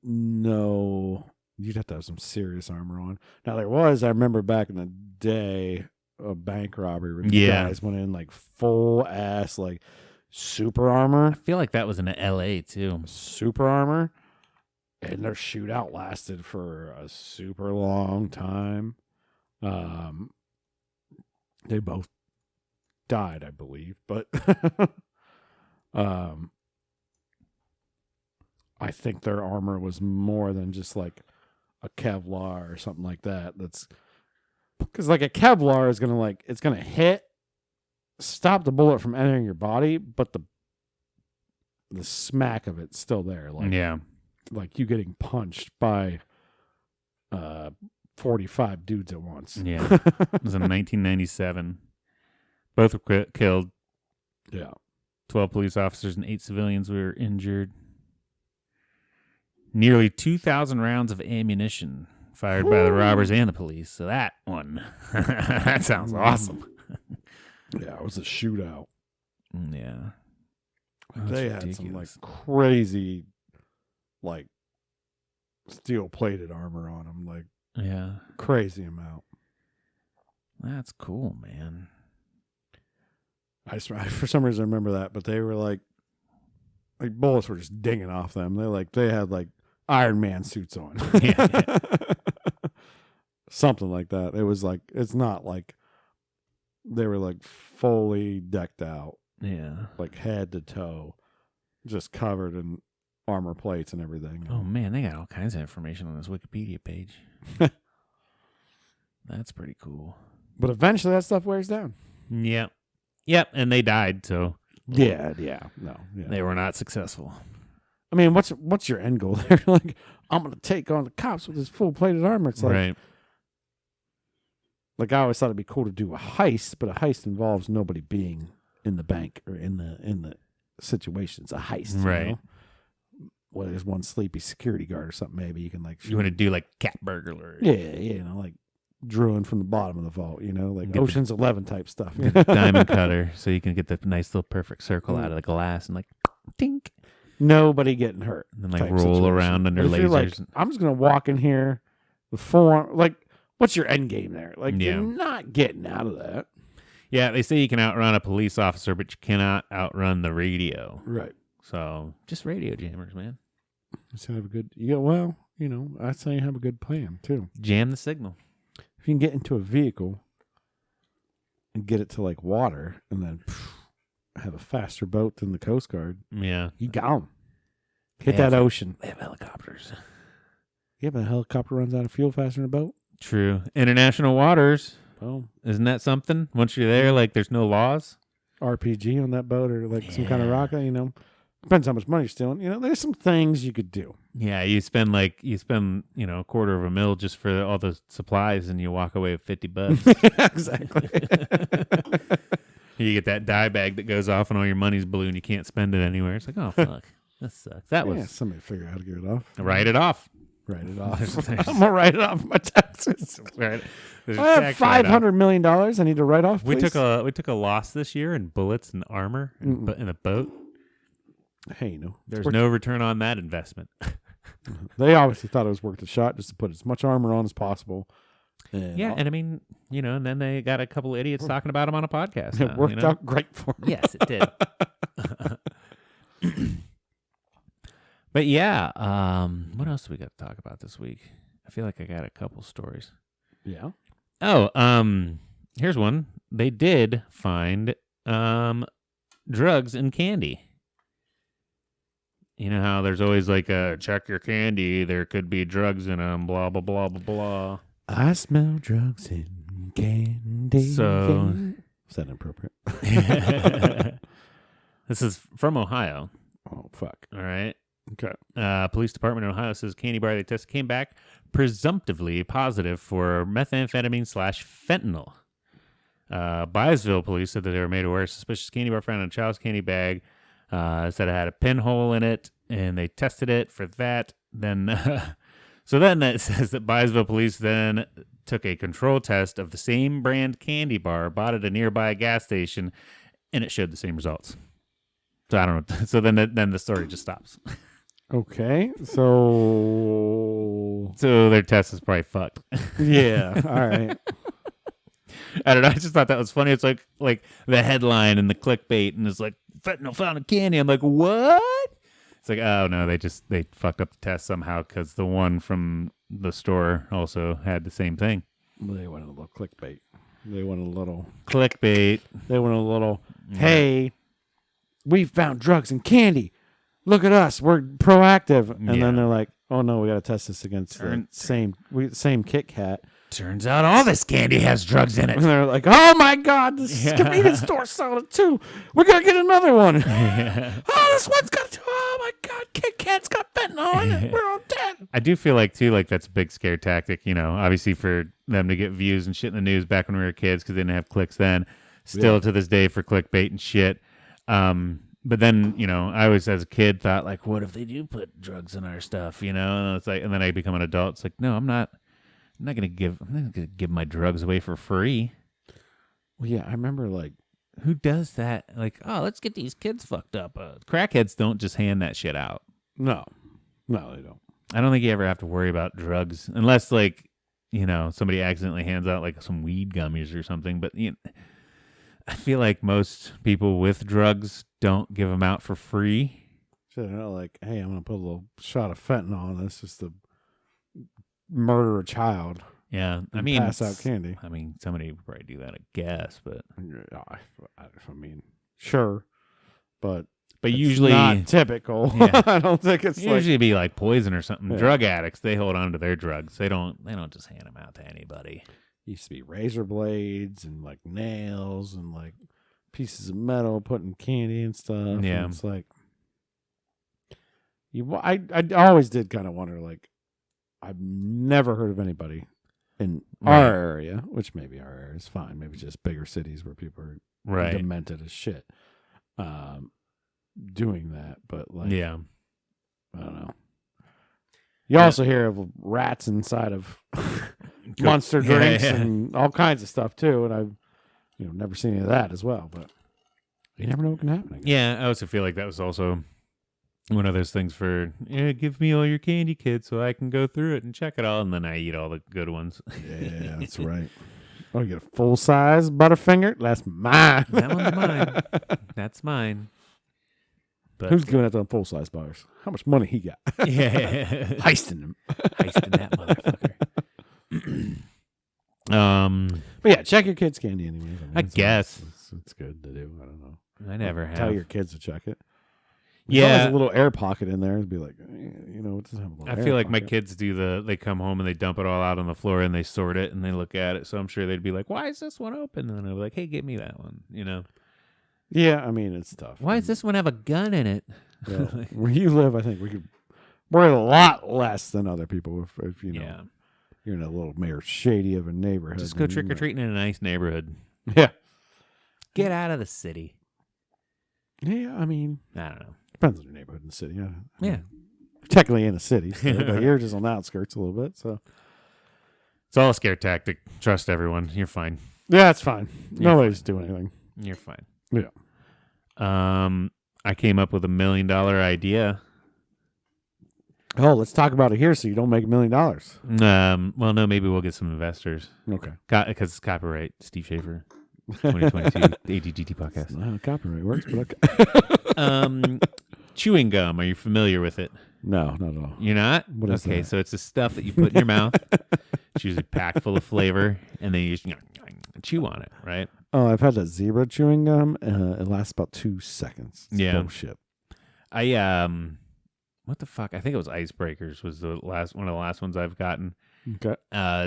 know. You'd have to have some serious armor on. Now, I remember back in the day, a bank robbery where the guys went in like full ass like super armor. I feel like that was in LA too. Super armor. And their shootout lasted for a super long time. They both died, I believe, but I think their armor was more than just like a Kevlar or something like that. That's because like a Kevlar is gonna like it's gonna hit, stop the bullet from entering your body, but the smack of it's still there. Like like you getting punched by 45 dudes at once. Yeah. It was in 1997. Both were killed. Yeah. 12 police officers and 8 civilians were injured. Nearly 2,000 rounds of ammunition fired by the robbers and the police. So that one, that sounds awesome. Yeah, it was a shootout. Yeah. They had some like crazy, like steel plated armor on them, like crazy amount. That's cool, man. I for some reason remember that, but they were like bullets were just dinging off them. They had like Iron Man suits on, something like that. It was like it's not like they were like fully decked out, like head to toe, just covered in armor plates and everything. Oh man, they got all kinds of information on this Wikipedia page. That's pretty cool. But eventually, that stuff wears down. Yep, and they died, so they were not successful. I mean, what's your end goal there? Like, I'm gonna take on the cops with this full plated armor. It's like, like I always thought it'd be cool to do a heist, but a heist involves nobody being in the bank or in the situation. It's a heist, right? You know? Well, there's one sleepy security guard or something. Maybe you can like you want to do like cat burglar, like drilling from the bottom of the vault, like Ocean's 11 type stuff. Get the diamond cutter so you can get the nice little perfect circle out of the glass and like tink. Nobody getting hurt. And then like roll situation. Around under lasers. Like, I'm just gonna walk in here with forearm. Like, what's your end game there? Like, you're not getting out of that. Yeah, they say you can outrun a police officer, but you cannot outrun the radio. Right. So just radio jammers, man. Just have a good. I'd say you have a good plan too. Jam the signal. If you can get into a vehicle and get it to like water, and then have a faster boat than the Coast Guard. Yeah, you gone. Hit that ocean. They have helicopters. Yeah, but a helicopter runs out of fuel faster than a boat. True. International waters. Oh, isn't that something? Once you're there, like there's no laws. RPG on that boat, or like some kind of rocket. Depends how much money you're stealing. There's some things you could do. Yeah, you spend $250,000 just for all the supplies, and you walk away with $50. Exactly. You get that dye bag that goes off, and all your money's blue, and you can't spend it anywhere. It's like, oh fuck, that sucks. That was somebody figure out how to get it off. Write it off. Write it off. I'm gonna write it off my taxes. Right. I have $500 million. I need to write off. Please. We took a loss this year in bullets and armor in a boat. Hey, there's no return on that investment. They obviously thought it was worth a shot just to put as much armor on as possible. And I mean, and then they got a couple of idiots talking about them on a podcast. It worked out great for them. Yes, it did. But yeah, what else do we got to talk about this week? I feel like I got a couple stories. Yeah. Oh, here's one. They did find drugs in candy. You know how there's always like a check your candy, there could be drugs in them, blah, blah, blah, blah, blah. I smell drugs in candy. So, is that inappropriate? This is from Ohio. Oh, fuck. All right. Okay. Police department in Ohio says candy bar they tested came back presumptively positive for methamphetamine/fentanyl. Byesville police said that they were made aware of suspicious candy bar found in a child's candy bag. Said it had a pinhole in it, and they tested it for that. Then, so then that says that Byesville police then took a control test of the same brand candy bar, bought at a nearby gas station, and it showed the same results. So I don't know. So then the story just stops. Okay, so their test is probably fucked. Yeah. All right. I don't know. I just thought that was funny. It's like the headline and the clickbait, and it's like fentanyl found in candy. I'm like, what? It's like, oh no, they fucked up the test somehow because the one from the store also had the same thing. They wanted a little clickbait. They wanted a little clickbait. They wanted a little, hey, we found drugs and candy. Look at us. We're proactive. And then they're like, oh no, we got to test this against the same Kit Kat. Turns out all this candy has drugs in it. And they're like, oh my God, this convenience store sold it too. We're going to get another one. Oh, this one's got, oh my God, Kit Kat's got fentanyl in it. We're all dead. I do feel like, too, like that's a big scare tactic, you know, obviously for them to get views and shit in the news back when we were kids because they didn't have clicks then. Still to this day for clickbait and shit. But then, you know, I always, as a kid, thought, like, what if they do put drugs in our stuff, you know? And it's like, and then I become an adult. It's like, no, I'm not gonna give my drugs away for free. Well, yeah, I remember like, who does that? Like, oh, let's get these kids fucked up. Crackheads don't just hand that shit out. No, they don't. I don't think you ever have to worry about drugs unless, like, you know, somebody accidentally hands out like some weed gummies or something. But you know, I feel like most people with drugs don't give them out for free. So they're not like, hey, I'm gonna put a little shot of fentanyl on this just to murder a child. Yeah, I mean, pass out candy. I mean, somebody would probably do that, I guess, but I mean, sure, but usually not typical. Yeah. I don't think it's usually be like poison or something. Yeah. Drug addicts, they hold on to their drugs. They don't just hand them out to anybody. Used to be razor blades and like nails and like pieces of metal putting candy and stuff. Yeah, and it's like I always did kind of wonder, like, I've never heard of anybody in our area, which maybe our area is fine. Maybe it's just bigger cities where people are demented as shit doing that. But like, yeah, I don't know. You also hear of rats inside of Monster drinks and all kinds of stuff too. And I've never seen any of that as well. But you never know what can happen. Yeah, I also feel like that was also one of those things for, give me all your candy, kid, so I can go through it and check it all, and then I eat all the good ones. Yeah, that's right. Oh, you get a full-size Butterfinger? That's mine. That one's mine. That's mine. But who's giving out them full-size bars? How much money he got? Yeah. Heisting them. Heisting that motherfucker. But yeah, check your kids' candy anyways. I guess. It's good to do. I don't know. I never have. Tell your kids to check it. There's a little air pocket in there. It'd be like, it doesn't have a little I air feel like pocket. my kids they come home and they dump it all out on the floor and they sort it and they look at it. So I'm sure they'd be like, why is this one open? And then I'd be like, hey, give me that one, you know? Yeah, I mean, it's tough. Why does this one have a gun in it? Well, where you live, I think we're a lot less than other people if you know, you're in a little more shady of a neighborhood. Just go trick-or-treating in a nice neighborhood. Yeah. Get out of the city. Yeah, I mean, I don't know. depends on your neighborhood in the city. Yeah. You're technically in a city, but you're just on the outskirts a little bit. So it's all a scare tactic. Trust everyone. You're fine. yeah, it's fine. Nobody's doing anything. You're fine. Yeah. I came up with $1 million idea. Oh, let's talk about it here so you don't make $1 million. Well, no, maybe we'll get some investors. Okay. Because it's copyright. Steve Schaefer, 2022 ADGT podcast. Not how copyright works, but okay. Chewing gum. Are you familiar with it? No, not at all. You're not? What is okay, that? so it's the stuff that you put in your mouth. It's usually packed full of flavor, and then you just chew on it, right? Oh, I've had that zebra chewing gum. It lasts about 2 seconds. It's bullshit. What the fuck? I think it was Icebreakers was one of the last ones I've gotten. Okay.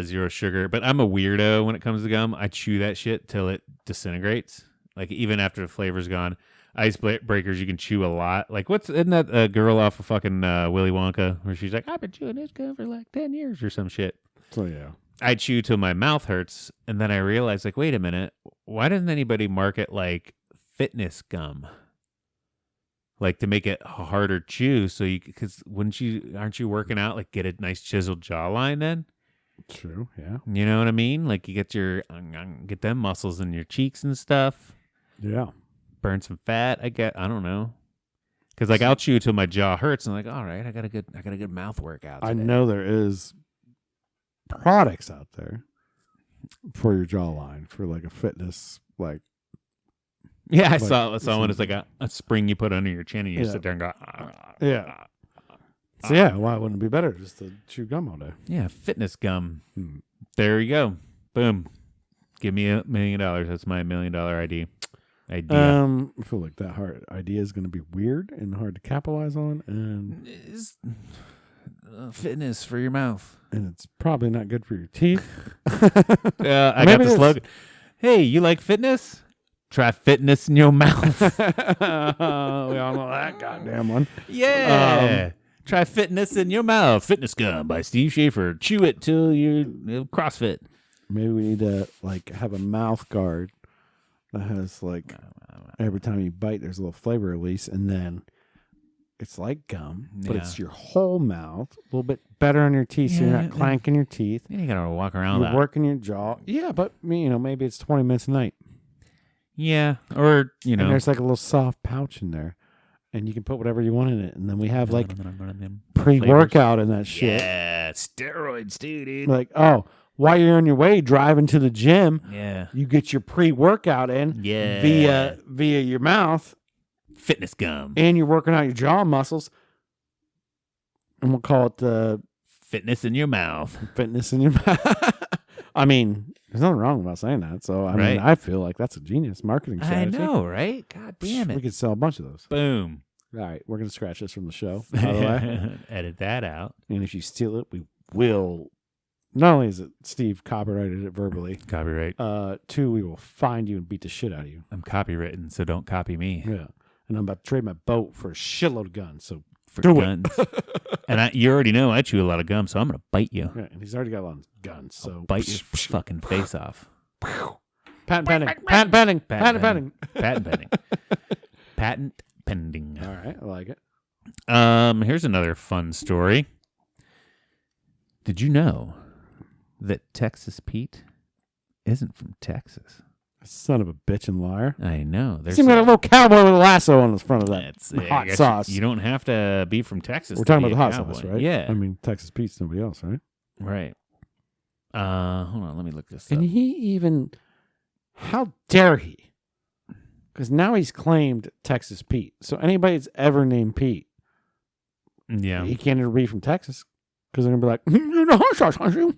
Zero sugar. But I'm a weirdo when it comes to gum. I chew that shit till it disintegrates. Like, even after the flavor's gone. Icebreakers, you can chew a lot. Like, isn't that girl off of fucking Willy Wonka where she's like, I've been chewing this gum for like 10 years or some shit. So, yeah. I chew till my mouth hurts, and then I realized, like, wait a minute, why doesn't anybody market like fitness gum, like to make it harder to chew? So because aren't you working out, like get a nice chiseled jawline then? True, yeah. You know what I mean? Like you get get them muscles in your cheeks and stuff. Yeah, burn some fat. I don't know, because like I'll chew till my jaw hurts, and I'm like, all right, I got a good mouth workout today. I know there is products out there for your jawline for like a fitness like. Yeah, I Like, saw one. It's like a spring you put under your chin and you sit there and go. Yeah. So yeah, why wouldn't it be better just to chew gum all day? Yeah, fitness gum. There you go. Boom. Give me $1 million. That's my $1 million idea. I feel like that hard idea is going to be weird and hard to capitalize on, and fitness for your mouth. And it's probably not good for your teeth. I got the slogan. Hey, you like fitness? Try fitness in your mouth. We all know that goddamn one. Yeah. Try fitness in your mouth. Fitness Gum by Steve Schaefer. Chew it till you CrossFit. Maybe we need to like have a mouth guard that has like every time you bite, there's a little flavor release, and then it's like gum, but it's your whole mouth. A little bit better on your teeth, so you're not clanking your teeth. You gotta walk around. You're working your jaw. Yeah, but maybe it's 20 minutes a night. Yeah, or and there's like a little soft pouch in there, and you can put whatever you want in it. And then we have like pre-workout in that shit. Yeah, steroids too, dude. Like, while you're on your way driving to the gym, you get your pre-workout in via your mouth. Fitness Gum. And you're working out your jaw muscles. And we'll call it the fitness in your mouth. Fitness in your mouth. I mean, there's nothing wrong about saying that. So, I mean, I feel like that's a genius marketing strategy. I know, right? God damn it. We could sell a bunch of those. Boom. All right. We're going to scratch this from the show, by the way. Edit that out. And if you steal it, we will. Not only is it Steve copyrighted it verbally. Copyright. 2, we will find you and beat the shit out of you. I'm copywritten, so don't copy me. Yeah. And I'm about to trade my boat for a shitload of guns. So for do guns. And you already know I chew a lot of gum, so I'm going to bite you. Yeah, and he's already got a lot of guns. So I'll bite your fucking face off. Patent pending. Patent pending. Patent pending. Patent pending. Patent pending. All right. I like it. Here's another fun story. Did you know that Texas Pete isn't from Texas? Son of a bitch and liar. I know. There's got a little cowboy with a lasso on the front of that hot sauce. You don't have to be from Texas. We're talking about the hot sauce, right? Yeah. I mean, Texas Pete's nobody else, right? Right. Hold on. Let me look this up. And he even... How dare he? Because now he's claimed Texas Pete. So anybody that's ever named Pete, he can't ever be from Texas. Because they're going to be like, you know hot sauce, aren't you?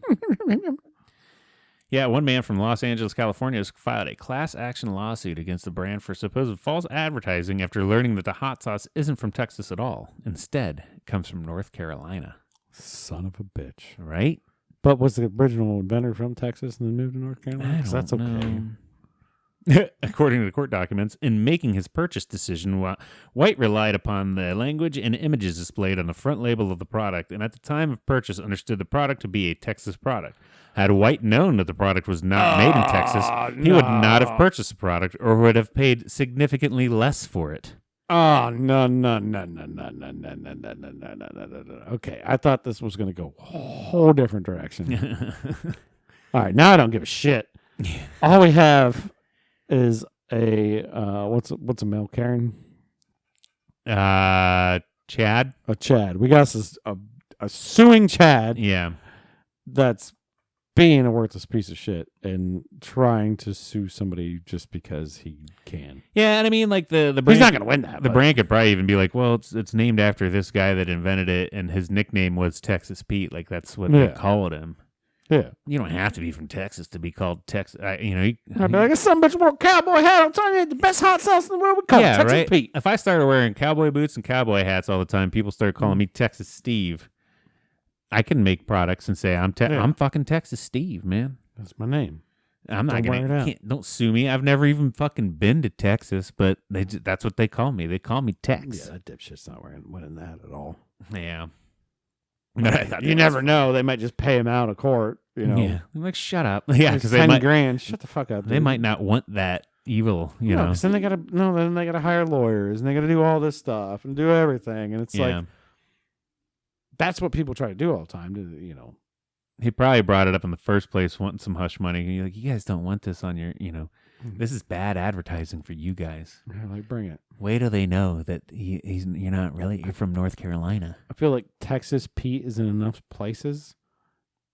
Yeah, one man from Los Angeles, California, has filed a class action lawsuit against the brand for supposed false advertising after learning that the hot sauce isn't from Texas at all. Instead, it comes from North Carolina. Son of a bitch. Right? But was the original inventor from Texas and then moved to North Carolina? Because that's okay. According to the court documents, in making his purchase decision, White relied upon the language and images displayed on the front label of the product, and at the time of purchase understood the product to be a Texas product. Had White known that the product was not made in Texas, he would not have purchased the product or would have paid significantly less for it. Oh, no. Okay, I thought this was going to go a whole different direction. All right, now I don't give a shit. All we have is a what's a male Karen? Chad. A Chad. We got a suing Chad. Yeah. That's being a worthless piece of shit and trying to sue somebody just because he can. Yeah, and I mean, like the brand, he's not going to win that. The brand could probably even be like, well, it's named after this guy that invented it, and his nickname was Texas Pete. Like that's what they called him. Yeah, you don't have to be from Texas to be called Texas. I'd be like, some bitch wore a cowboy hat. I'm telling you, the best hot sauce in the world. We call it Texas Pete. If I started wearing cowboy boots and cowboy hats all the time, people started calling me Texas Steve. I can make products and say I'm fucking Texas Steve, man. That's my name. I'm not gonna. Don't sue me. I've never even fucking been to Texas, but that's what they call me. They call me Tex. Yeah, that dipshit's not winning that at all. Yeah. You never know. They might just pay him out of court. Yeah. I'm like, shut up. Yeah, because $10,000. Shut the fuck up. Dude. They might not want that evil. You know. Because then they gotta hire lawyers and they gotta do all this stuff and do everything, and it's like. That's what people try to do all the time. He probably brought it up in the first place, wanting some hush money. And you're like, you guys don't want this on your, this is bad advertising for you guys. Yeah, like bring it. Wait till they know that you're from North Carolina. I feel like Texas Pete is in enough places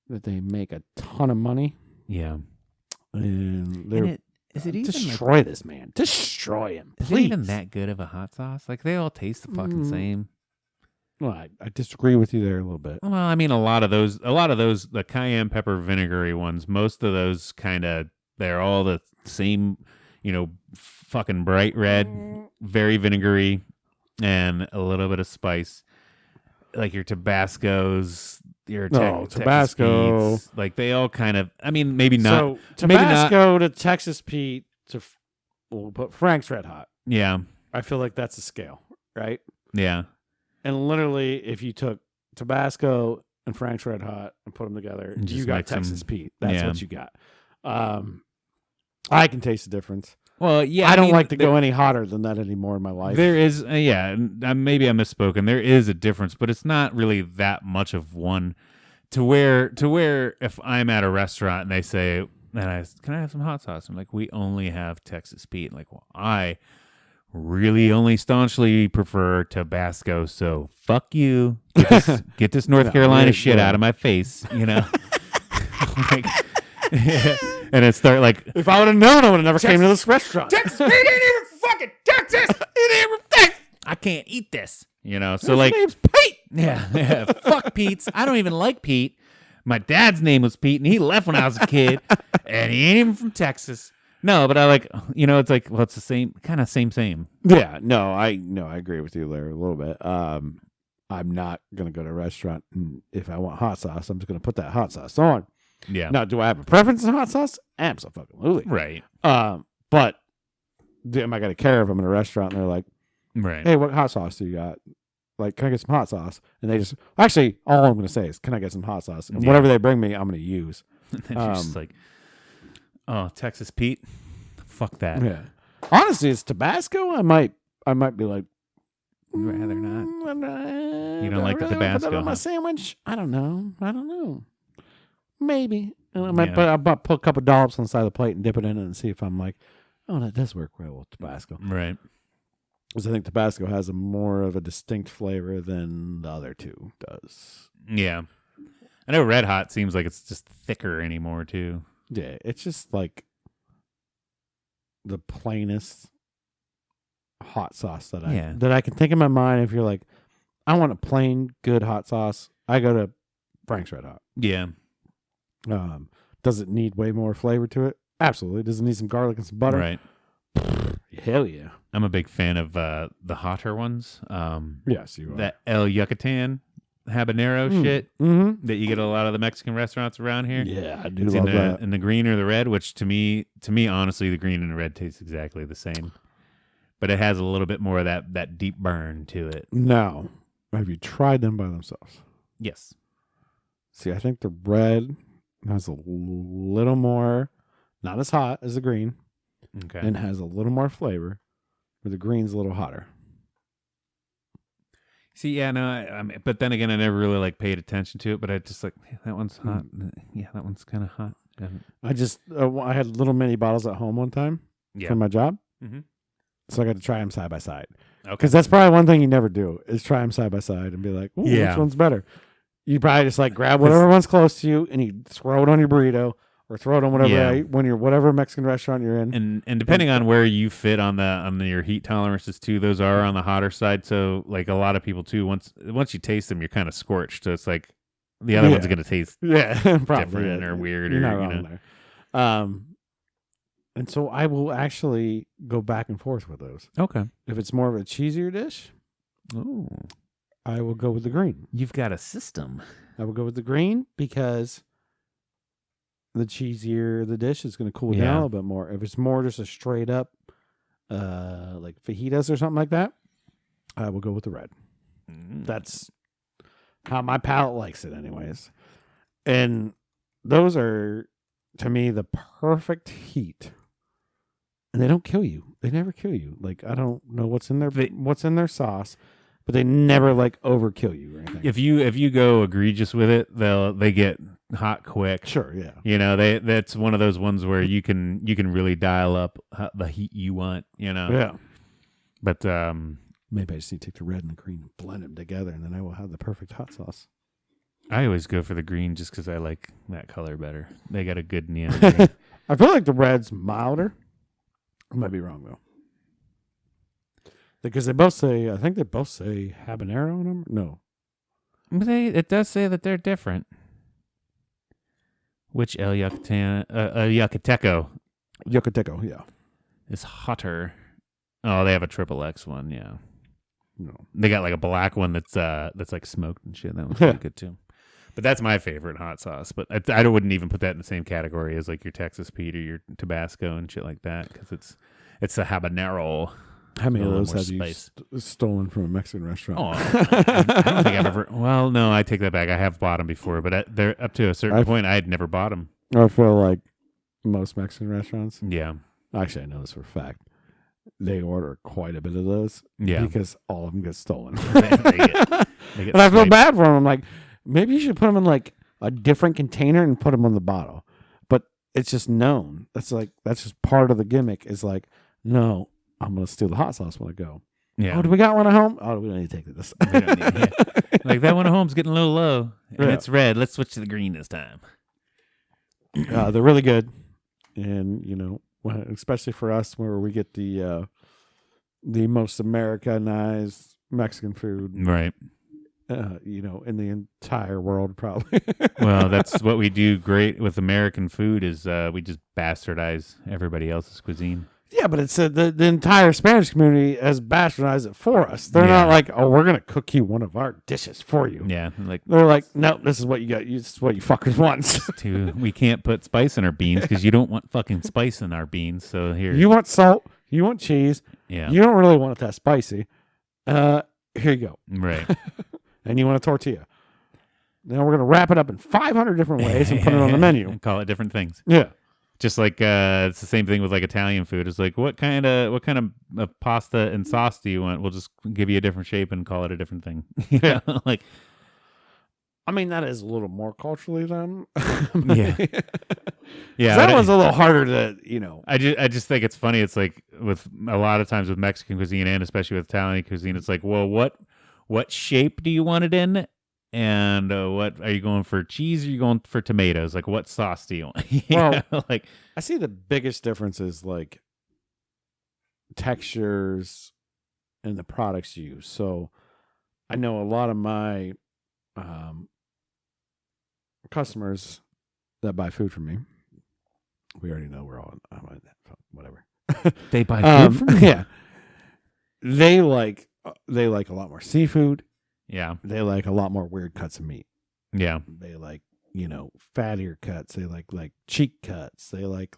that they make a ton of money. Yeah. And they're is it even destroy this man. Destroy him. Is Please. it even that good of a hot sauce? Like they all taste the fucking same. Well, I disagree with you there a little bit. Well, I mean, a lot of those, the cayenne pepper vinegary ones, most of those they're all the same, fucking bright red, very vinegary, and a little bit of spice. Like your Tabascos, your Tabasco. Texas Pete's, like they all kind of, I mean, maybe not. So Tabasco to Texas Pete to, we'll put Frank's Red Hot. Yeah. I feel like that's a scale, right? Yeah. And literally, if you took Tabasco and Frank's Red Hot and put them together, you got Texas Pete. That's what you got. I can taste the difference. Well, yeah, I don't like to go any hotter than that anymore in my life. There is, maybe I misspoken. There is a difference, but it's not really that much of one. To where if I'm at a restaurant and they say, can I have some hot sauce? I'm like, we only have Texas Pete. Like, well, I really only staunchly prefer Tabasco, so fuck you. Get this North Carolina shit out of my face, like. And it start like, if I would have known, I would have never came to this restaurant. Texas, it ain't even fucking Texas. It ain't even Texas. I can't eat this. So his like, name's Pete. Yeah. Fuck Pete's. I don't even like Pete. My dad's name was Pete, and he left when I was a kid, and he ain't even from Texas. No, but I like, it's like, well, it's the same kind of same. Yeah, no, I agree with you there a little bit. I'm not gonna go to a restaurant, and if I want hot sauce, I'm just gonna put that hot sauce on. Yeah. Now, do I have a preference in hot sauce? Absolutely. Right. But am I gonna care if I'm in a restaurant and they're like, right, hey, what hot sauce do you got? Like, can I get some hot sauce? And they just actually, all I'm gonna say is, can I get some hot sauce? And whatever they bring me, I'm gonna use. And you're just like, oh, Texas Pete, fuck that. Yeah. Honestly, it's Tabasco. I might be like, I'd rather not. You don't like the Tabasco? Put that on my sandwich? I don't know. Maybe. And I might put a couple dollops on the side of the plate and dip it in it and see if I'm like, oh, that does work well with Tabasco. Right. Because I think Tabasco has more of a distinct flavor than the other two does. Yeah. I know Red Hot seems like it's just thicker anymore, too. Yeah, it's just like the plainest hot sauce that I can think in my mind. If you're like, I want a plain, good hot sauce, I go to Frank's Red Hot. Yeah. Does it need way more flavor to it? Absolutely. Does it need some garlic and some butter? Right. Hell yeah. I'm a big fan of the hotter ones. Yes, you are. That El Yucatan habanero shit that you get at a lot of the Mexican restaurants around here. Yeah, I do love that. In the green or the red, which to me, honestly, the green and the red taste exactly the same. But it has a little bit more of that deep burn to it. Now, have you tried them by themselves? Yes. See, I think the red has a little more, not as hot as the green. Okay. And has a little more flavor, but the green's a little hotter. See, yeah, no, I mean, but then again, I never really paid attention to it. But I just hey, that one's hot. Yeah, that one's kind of hot. I had little mini bottles at home one time for my job, so I got to try them side by side. Okay, because that's probably one thing you never do is try them side by side and be like, which one's better? You probably just grab whatever one's close to you and you throw it on your burrito. Or throw it on whatever Mexican restaurant you're in, and depending on where you fit on your heat tolerances too, those are on the hotter side. So a lot of people too, once you taste them, you're kind of scorched. So it's like the other one's gonna taste different or weird you're not wrong there. And so I will actually go back and forth with those. Okay, if it's more of a cheesier dish, I will go with the green. You've got a system. I will go with the green because the cheesier the dish is going to cool down a little bit more. If it's more just a straight up, like fajitas or something like that, I will go with the red. That's how my palate likes it, anyways. And those are, to me, the perfect heat. And they don't kill you. They never kill you. I don't know what's in their sauce, but they never overkill you or anything. If you go egregious with it, they get hot quick. Sure, yeah. That's one of those ones where you can really dial up the heat you want. Yeah. But maybe I just need to take the red and the green and blend them together, and then I will have the perfect hot sauce. I always go for the green just because I like that color better. They got a good neon green. I feel like the red's milder. I might be wrong though. Because I think they both say habanero in them. No. But it does say that they're different. Which El Yucateco Yucateco, yeah. is hotter. Oh, they have a XXX one, yeah. No. They got like a black one that's like smoked and shit. That one's pretty good too. But that's my favorite hot sauce. But I wouldn't even put that in the same category as like your Texas Pete or your Tabasco and shit like that because it's a habanero. How many of those have spice. you stolen from a Mexican restaurant? Oh, I don't think I've ever. Well, no, I take that back. I have bought them before, but they're up to a certain point. I had never bought them. I feel like most Mexican restaurants. Yeah. Actually, I know this for a fact. They order quite a bit of those. Yeah. Because all of them get stolen. they get and I feel bad for them. I'm like, maybe you should put them in like a different container and put them on the bottle. But it's just known. That's just part of the gimmick. Is like, no, I'm gonna steal the hot sauce when I go. Yeah. Oh, do we got one at home? Oh, we don't need to take this. Like that one at home's getting a little low, and it's red. Let's switch to the green this time. They're really good, and especially for us, where we get the most Americanized Mexican food, right? In the entire world, probably. Well, that's what we do great with American food is we just bastardize everybody else's cuisine. Yeah, but it's the entire Spanish community has bastardized it for us. They're not like, oh, we're gonna cook you one of our dishes for you. Yeah, they're like, no, this is what you got. This is what you fuckers want. We can't put spice in our beans because you don't want fucking spice in our beans. So here, you want salt, you want cheese. Yeah, you don't really want it that spicy. Here you go. Right. And you want a tortilla. Now we're gonna wrap it up in 500 different ways and put it on the menu and call it different things. Yeah. Just like it's the same thing with like Italian food. It's like what kind of pasta and sauce do you want? We'll just give you a different shape and call it a different thing. Yeah, like I mean that is a little more culturally than yeah. That one's a little harder to I just think it's funny. It's like with a lot of times with Mexican cuisine and especially with Italian cuisine, it's like, well, what shape do you want it in? And what are you going for? Cheese? Or are you going for tomatoes? Like, what sauce do you want? Like, I see the biggest differences like textures and the products used. So, I know a lot of my customers that buy food from me. We already know we're all whatever. They buy food from me. Yeah, they like a lot more seafood. Yeah. They like a lot more weird cuts of meat. Yeah. They like, fattier cuts. They like cheek cuts. They like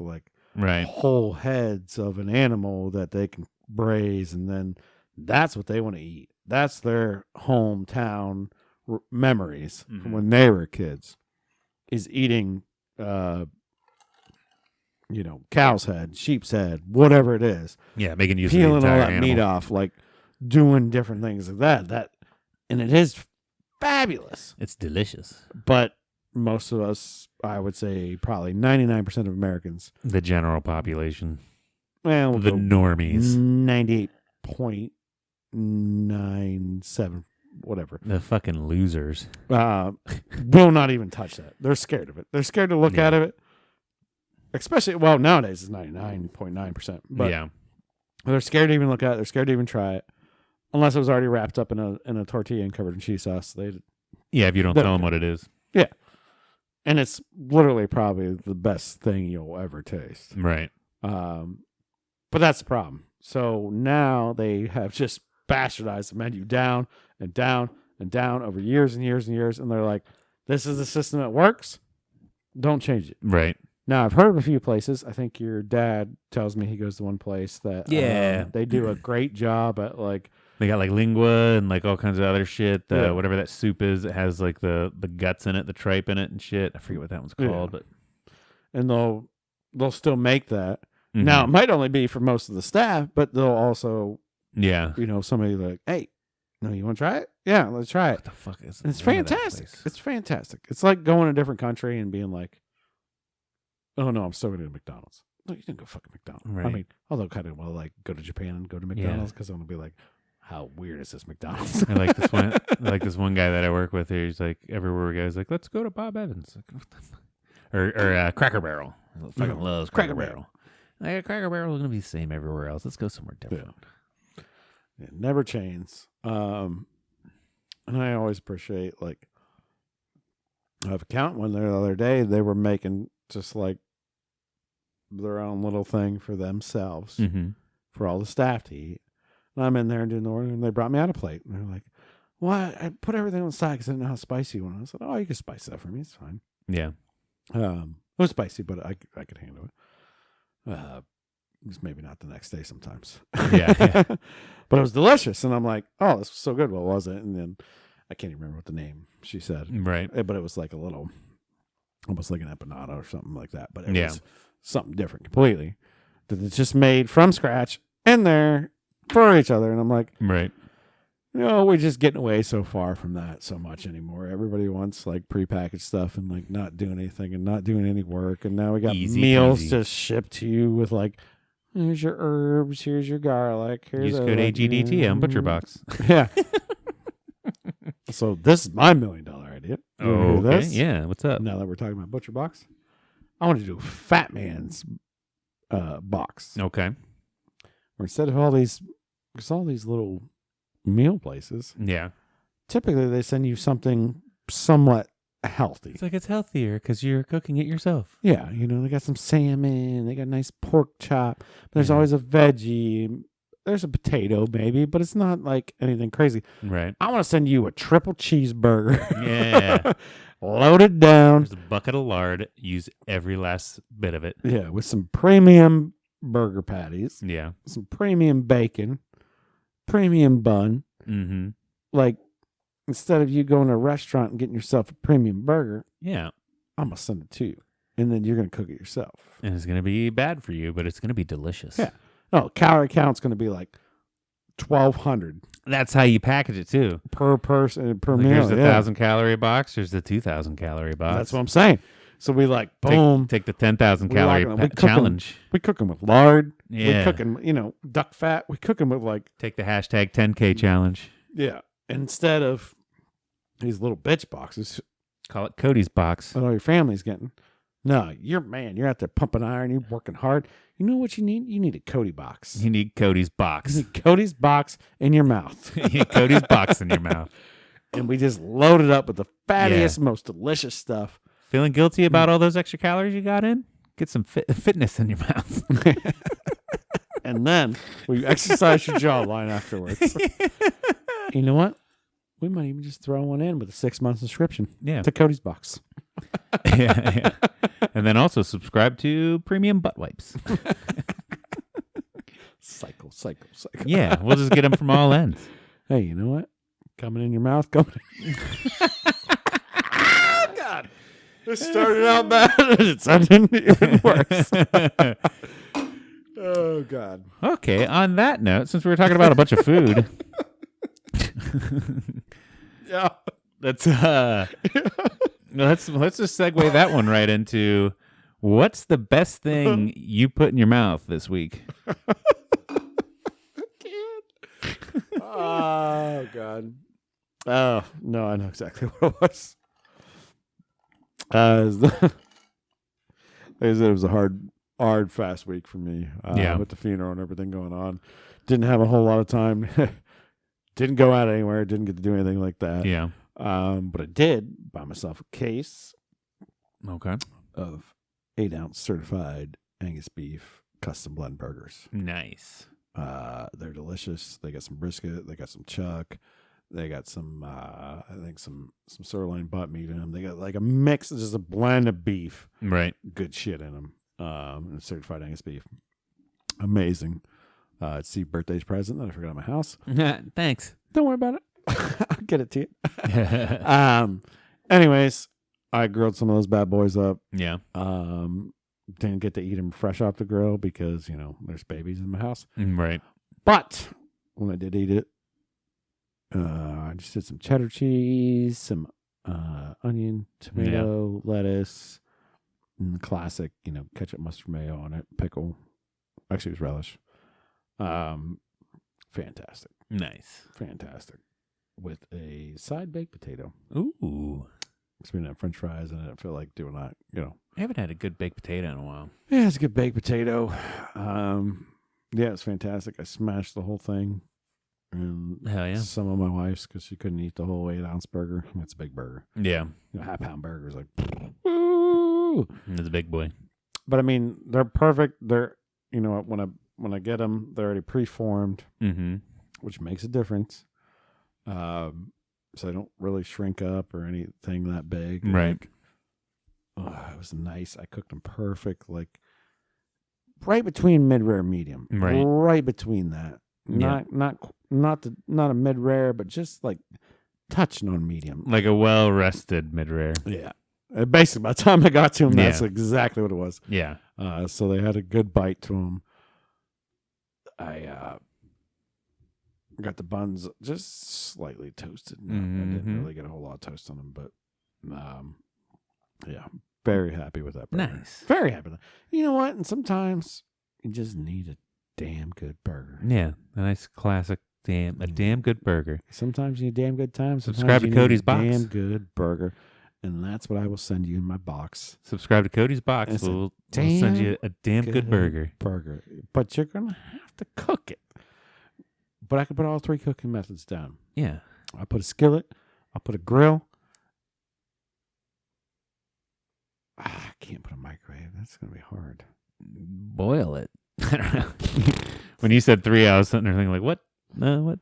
right. whole heads of an animal that they can braise. And then that's what they want to eat. That's their hometown memories from when they were kids is eating, cow's head, sheep's head, whatever it is. Yeah. Making use peeling of the all entire that animal. meat off, like doing different things like that. And it is fabulous. It's delicious. But most of us, I would say probably 99% of Americans. The general population. Well, the normies. 98.97, whatever. The fucking losers. Will not even touch that. They're scared of it. They're scared to look at it. Especially, nowadays it's 99.9%. But yeah. They're scared to even look at it. They're scared to even try it. Unless it was already wrapped up in a tortilla and covered in cheese sauce. If you don't tell them what it is. Yeah. And it's literally probably the best thing you'll ever taste. Right. But that's the problem. So now they have just bastardized the menu down and down and down over years and years and years. And they're like, this is the system that works. Don't change it. Right. Now, I've heard of a few places. I think your dad tells me he goes to one place that they do a great job at like... They got like lingua and like all kinds of other shit. Whatever that soup is, it has like the guts in it, the tripe in it and shit. I forget what that one's called, but and they'll still make that. Mm-hmm. Now it might only be for most of the staff, but they'll also somebody like, hey, no, you want to try it? Yeah, let's try it. What the fuck is it? It's fantastic. It's fantastic. It's like going to a different country and being like, oh no, I'm still going to McDonald's. No, you didn't go fucking McDonald's. Right. I mean, although kind of like go to Japan and go to McDonald's because I'm gonna be like, how weird is this McDonald's? I like this one. I like this one guy that I work with here. He's like, everywhere we go, he's like, let's go to Bob Evans. Like, what the fuck? Or Cracker Barrel. fucking loves Cracker Barrel. Like, Cracker Barrel is going to be the same everywhere else. Let's go somewhere different. It never changes. And I always appreciate, like, I have a accountant one there the other day. They were making just like their own little thing for themselves, for all the staff to eat. And I'm in there and doing the order, and they brought me out a plate. And they're like, well, I put everything on the side because I didn't know how spicy you want it. I said, oh, you can spice that for me. It's fine. Yeah. It was spicy, but I could handle it. Just maybe not the next day sometimes. Yeah. But it was delicious. And I'm like, oh, this was so good. What was it? And then I can't even remember what the name she said. Right. But it was like a little, almost like an empanada or something like that. But it was something different completely. That it's just made from scratch in there for each other. And I'm like, right. You know, we're just getting away so far from that so much anymore. Everybody wants like prepackaged stuff and like not doing anything and not doing any work. And now we got meals just shipped to you with like, here's your herbs, here's your garlic. Here's use code AGDT on ButcherBox. Yeah. So this is my $1 million idea. Oh, okay. Yeah. What's up? Now that we're talking about ButcherBox, I want to do Fat Man's box. Okay. Where instead of all these little meal places, typically they send you something somewhat healthy. It's like it's healthier because you're cooking it yourself. Yeah, you know, they got some salmon, they got a nice pork chop. There's always a veggie. There's a potato maybe, but it's not like anything crazy. Right. I want to send you a triple cheeseburger. Yeah. Loaded down. There's a bucket of lard. Use every last bit of it. Yeah, with some premium burger patties. Yeah. Some premium bacon. Premium bun. Mm-hmm. Like, instead of you going to a restaurant and getting yourself a premium burger, yeah, I'm going to send it to you. And then you're going to cook it yourself. And it's going to be bad for you, but it's going to be delicious. Yeah. Oh, calorie count's going to be like 1,200. That's how you package it, too. Per person, per like meal. Here's the 1,000-calorie box. Here's the 2,000-calorie box. That's what I'm saying. So we like, boom. Take the 10,000-calorie challenge. We cook them with lard. Yeah. We cook them, duck fat. We cook them with like. Take the hashtag 10K challenge. Yeah. Instead of these little bitch boxes. Call it Cody's box. That all your family's getting. No, you're out there pumping iron. You're working hard. You know what you need? You need a Cody box. You need Cody's box. You need Cody's box in your mouth. You need Cody's box in your mouth. And we just load it up with the fattiest, most delicious stuff. Feeling guilty about all those extra calories you got in? Get some fitness in your mouth. And then we exercise your jawline afterwards. You know what? We might even just throw one in with a 6-month subscription to Cody's box. Yeah. And then also subscribe to premium butt wipes. Cycle. Yeah, we'll just get them from all ends. Hey, you know what? Coming in your mouth, coming in. Oh, God. This started out bad. It's ending even worse. Oh, God. Okay, on that note, since we were talking about a bunch of food. Yeah. Let's just segue that one right into what's the best thing you put in your mouth this week? Oh, God. Oh, no, I know exactly what it was. Like I said, it was a hard, fast week for me. With the funeral and everything going on. Didn't have a whole lot of time. Didn't go out anywhere. Didn't get to do anything like that. Yeah. But I did buy myself a case of 8-ounce certified Angus beef custom blend burgers. Nice. They're delicious. They got some brisket. They got some chuck. They got some, I think some sirloin butt meat in them. They got like a mix, just a blend of beef. Right. Good shit in them. And certified Angus beef. Amazing. It's Steve's birthday present that I forgot at my house. Thanks. Don't worry about it. I'll get it to you. Anyways, I grilled some of those bad boys up. Yeah. Didn't get to eat them fresh off the grill because, there's babies in my house. Right. But when I did eat it, I just did some cheddar cheese, some onion, tomato, lettuce, and the classic, ketchup, mustard, mayo on it, pickle. Actually, it was relish. Fantastic. Nice. Fantastic. With a side baked potato. Ooh. between that French fries, and I didn't feel like doing that. I haven't had a good baked potato in a while. Yeah, it's a good baked potato. Yeah, it's fantastic. I smashed the whole thing, and Hell yeah. some of my wife's because she couldn't eat the whole 8-ounce burger. It's a big burger. Yeah. Half-pound burgers like. Woo! It's a big boy. But I mean, they're perfect. They're when I get them, they're already preformed, which makes a difference. So they don't really shrink up or anything that big. Right. It was nice. I cooked them perfect, like right between mid rare medium. Right between that. Not a mid rare, but just like touching on medium. Like a well rested mid rare. Yeah. Basically, by the time I got to them, that's exactly what it was. Yeah. So they had a good bite to them. I got the buns just slightly toasted. I didn't really get a whole lot of toast on them, but yeah, very happy with that burger. Nice. Very happy. You know what? And sometimes you just need a damn good burger. Yeah, a nice classic damn good burger. Sometimes you need a damn good time. Subscribe to Cody's box. Damn good burger. And that's what I will send you in my box. Subscribe to Cody's box. We'll send you a damn good burger. But you're going to have to cook it. But I can put all 3 cooking methods down. Yeah. I'll put a skillet. I'll put a grill. I can't put a microwave. That's going to be hard. Boil it. I don't know. When you said 3, I was sitting there thinking, like, what?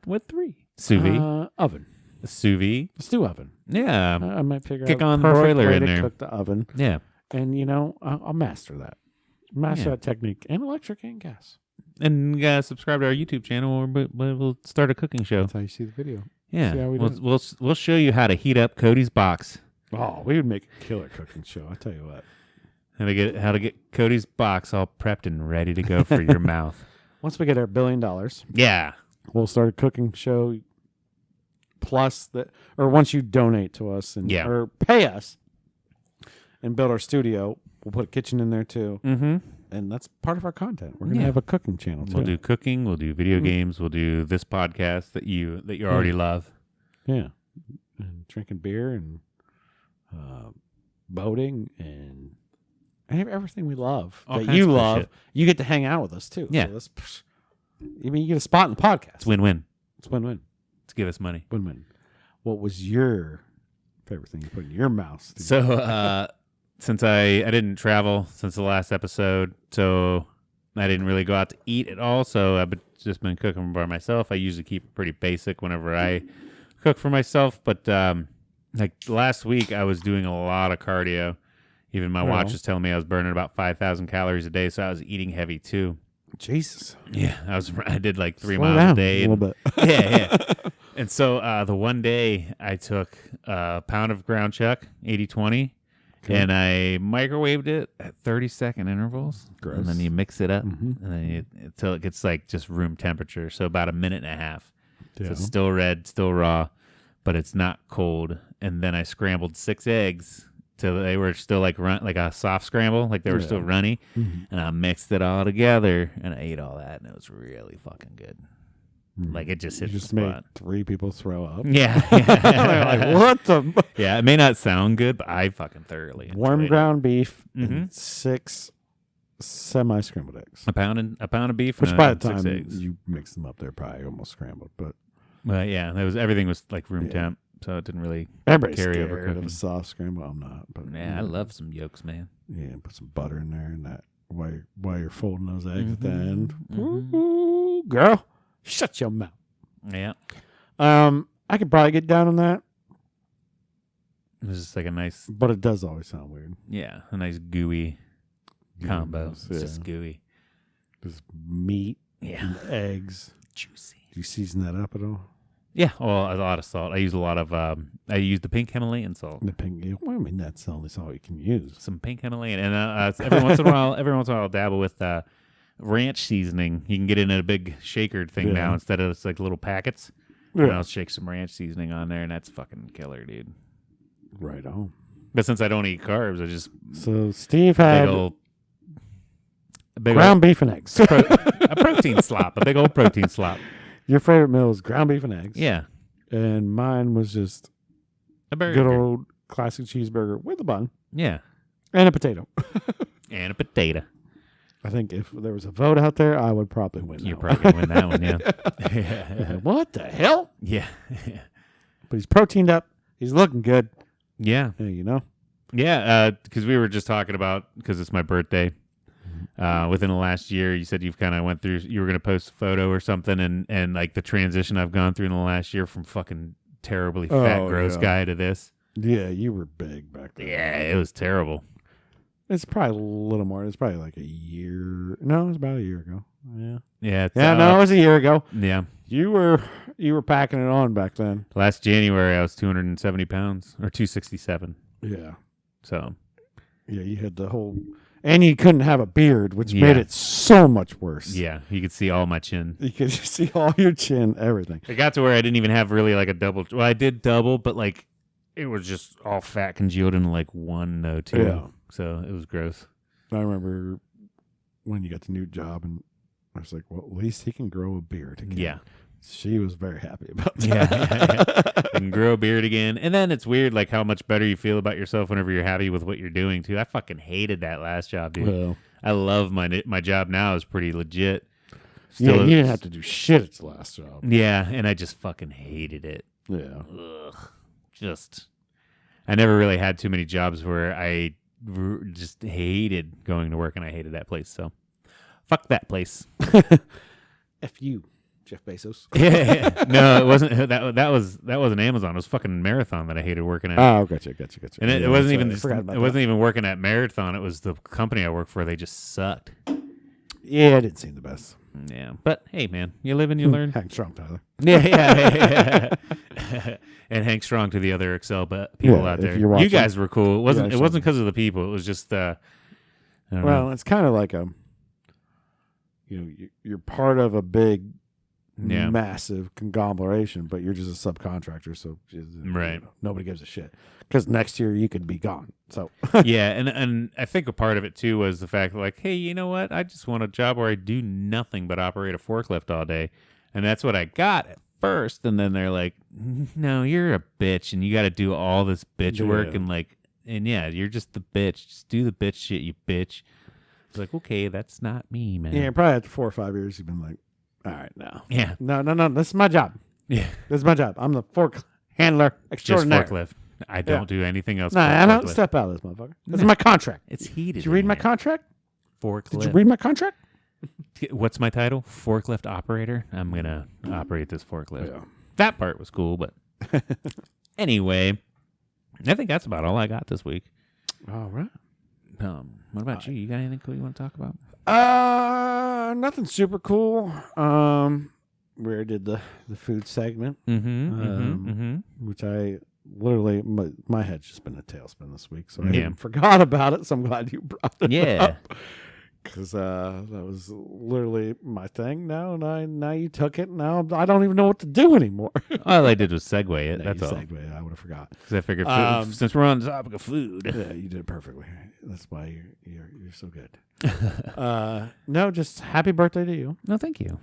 What 3? Sous vide? Oven. A sous vide? Stew oven. Yeah. I might figure Kick out on a the perfect broiler way in to there. cook the oven. Yeah. And, I'll master that. That technique. And electric and gas. And subscribe to our YouTube channel, or we'll start a cooking show. That's how you see the video. Yeah. See how we we'll show you how to heat up Cody's box. Oh, we would make a killer cooking show. I tell you what. How to get Cody's box all prepped and ready to go for your mouth. Once we get our $1 billion, yeah, we'll start a cooking show. Plus or once you donate to us or pay us and build our studio, we'll put a kitchen in there too. Mm-hmm. And that's part of our content. We're gonna have a cooking channel too. We'll do cooking. We'll do video games. We'll do this podcast that you already love. Yeah, and drinking beer and boating and everything we love All that kinds you of cool love. shit. You get to hang out with us too. Yeah, so you get a spot in the podcast. It's win-win. It's win-win. Let's give us money. Win-win. What was your favorite thing you put in your mouth? So, since I didn't travel since the last episode, so I didn't really go out to eat at all. So I've just been cooking by myself. I usually keep it pretty basic whenever I cook for myself. But like last week, I was doing a lot of cardio. Even my watch was telling me I was burning about 5,000 calories a day. So I was eating heavy too. Jesus. Yeah, I did like 3 Slow miles down a day. a little bit. Yeah. And so the one day I took a pound of ground chuck, 80-20, and I microwaved it at 30-second intervals. Gross. And then you mix it up and then until it gets like just room temperature. So about a minute and a half. Yeah. So it's still red, still raw, but it's not cold. And then I scrambled 6 eggs till they were still like a soft scramble, like they were still runny. And I mixed it all together and I ate all that, and it was really fucking good. Like it just hit the spot. Made 3 people throw up. Yeah. Like, what the? Yeah, it may not sound good, but I fucking thoroughly enjoyed Warm it. ground beef and 6 semi-scrambled eggs. A pound of beef, Which and by the 6 time eggs. you mix them up, they're probably almost scrambled. But Yeah, everything was like room temp, so it didn't really everybody's carry scared over of cooking. a soft scramble. I'm not. But Yeah, I love some yolks, man. Yeah, put some butter in there and that while you're folding those eggs at the end. Ooh, girl, shut your mouth. Yeah, I could probably get down on that, it was just like a nice, but it does always sound weird. a nice gooey combo. Yes, It's just gooey. Just meat and eggs. Juicy. Do you season that up at all? Yeah, well, a lot of salt. I use a lot of. I use the pink Himalayan salt. The pink. Well, I mean, that's the only salt you can use. Some pink Himalayan, and every once in a while, I'll dabble with ranch seasoning. You can get it in a big shaker thing now instead of it's like little packets. Yeah. And I'll shake some ranch seasoning on there, and that's fucking killer, dude. Right on. But since I don't eat carbs, I just So Steve had big ground beef and eggs. a protein slop, a big old protein slop. Your favorite meal is ground beef and eggs. Yeah, And mine was just a burger. good old classic cheeseburger with a bun Yeah. and a potato. And a potato. I think if there was a vote out there, I would probably win. You're that probably going to win that one, yeah. one. What the hell? Yeah. But he's proteined up. He's looking good. Yeah. Hey, you know? Yeah, because we were just talking about, because it's my birthday, within the last year, you said you've kind of went through, you were going to post a photo or something, and like the transition I've gone through in the last year from fucking terribly fat, gross guy to this. Yeah, you were big back then. Yeah, it was terrible. It's probably a little more. It's probably like a year. No, it's about a year ago. Yeah. Yeah. No, it was a year ago. Yeah. You were packing it on back then. Last January, I was 270 pounds, or 267. Yeah. So. Yeah, you had the whole... And you couldn't have a beard, which Yeah. made it so much worse. Yeah, you could see all my chin. You could see all your chin, everything. It got to where I didn't even have really like a double. Well, I did double, but like it was just all fat congealed into like one, no two. Yeah. So it was gross. I remember when you got the new job, and I was like, well, at least he can grow a beard again. Yeah. She was very happy about that. Yeah. You can grow a beard again. And then it's weird like how much better you feel about yourself whenever you're happy with what you're doing too. I fucking hated that last job, dude. Well, I love my job now is pretty legit. yeah, Still, you didn't have to do shit at the last job. Yeah, and I just fucking hated it. Yeah. Ugh. Just I never really had too many jobs where I just hated going to work, and I hated that place. So fuck that place. F you, Jeff Bezos. Yeah. No, it wasn't. That wasn't Amazon. It was fucking Marathon that I hated working at. Oh, gotcha. And it wasn't even I forgot about it wasn't even working at Marathon. It was the company I worked for. They just sucked. Yeah, it didn't seem the best. Yeah, but hey, man, you live and you learn. Hang strong, Tyler. Yeah. And Hank Strong to the other Excel people out there. you're watching. You guys were cool. It wasn't. Yeah, It wasn't because of the people. It was just. I don't know. Well, it's kind of like you're part of a big, Yeah. massive conglomeration, but you're just a subcontractor. So Right. nobody gives a shit because next year you could be gone. So Yeah, and I think a part of it too was the fact that like, hey, you know what? I just want a job where I do nothing but operate a forklift all day, and that's what I got at first. And then they're like, no, you're a bitch, and you got to do all this bitch work, and yeah, you're just the bitch. Just do the bitch shit, you bitch. It's like, okay, that's not me, man. yeah, probably after 4 or 5 years, you've been like, all right, now, Yeah. no, this is my job. Yeah. This is my job. I'm the fork handler Just extraordinaire. forklift. I don't do anything else. Nah, but I don't forklift. step out of this motherfucker. This is my contract. It's heated. Did you read in my here. contract? Forklift. Did you read my contract? What's my title? Forklift operator. I'm gonna operate this forklift. Yeah. That part was cool, but anyway, I think that's about all I got this week. All right. What about you? You got anything cool you want to talk about? Nothing super cool. We already did the food segment, which I literally my head's just been a tailspin this week, so I Yeah. forgot about it. So I'm glad you brought it Yeah. up. Because that was literally my thing now, and now you took it. Now I don't even know what to do anymore. All I did was segue it. No, That's you all. segue. I would have forgot. Because I figured since we're on the topic of food. Yeah, you did it perfectly. That's why you're so good. No, just happy birthday to you. No, thank you.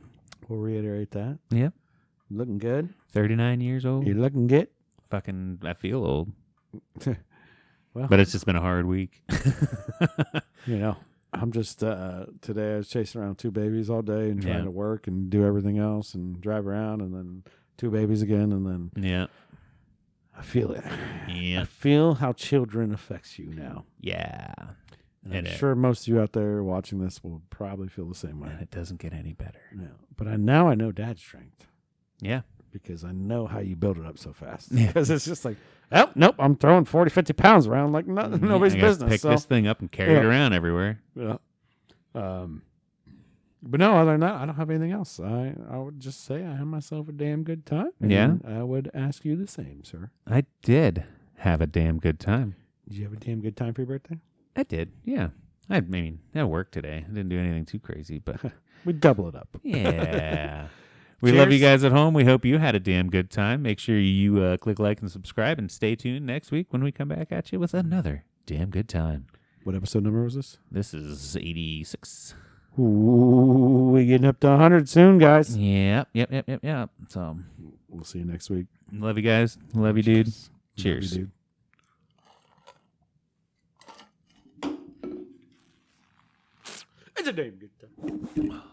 We'll reiterate that. Yep. Looking good. 39 years old. You're looking good. Fucking, I feel old. Well, But it's just been a hard week. I'm just today I was chasing around 2 babies all day and trying Yeah. to work and do everything else and drive around and then 2 babies again and then Yeah. I feel it. Yeah. I feel how children affects you now. Yeah. And I'm It- sure most of you out there watching this will probably feel the same way. And it doesn't get any better. Yeah. But now I know dad's strength Yeah. because I know how you build it up so fast. Yeah. Because it's just like, oh, nope, I'm throwing 40, 50 pounds around like nobody's I gotta business. Pick So, this thing up and carry it Yeah. around everywhere. yeah. But no, other than that, I don't have anything else. I would just say I had myself a damn good time. Yeah? And I would ask you the same, sir. I did have a damn good time. Did you have a damn good time for your birthday? I did. Yeah. I mean, I worked today. I didn't do anything too crazy, but We double it up. yeah. We love you guys at home. We hope you had a damn good time. Make sure you click like and subscribe and stay tuned next week when we come back at you with another damn good time. What episode number was this? This is 86. Ooh, we getting up to 100 soon, guys. Yep. So, We'll see you next week. love you guys. Love you, dude. Love you, Cheers. dude. It's a damn good time.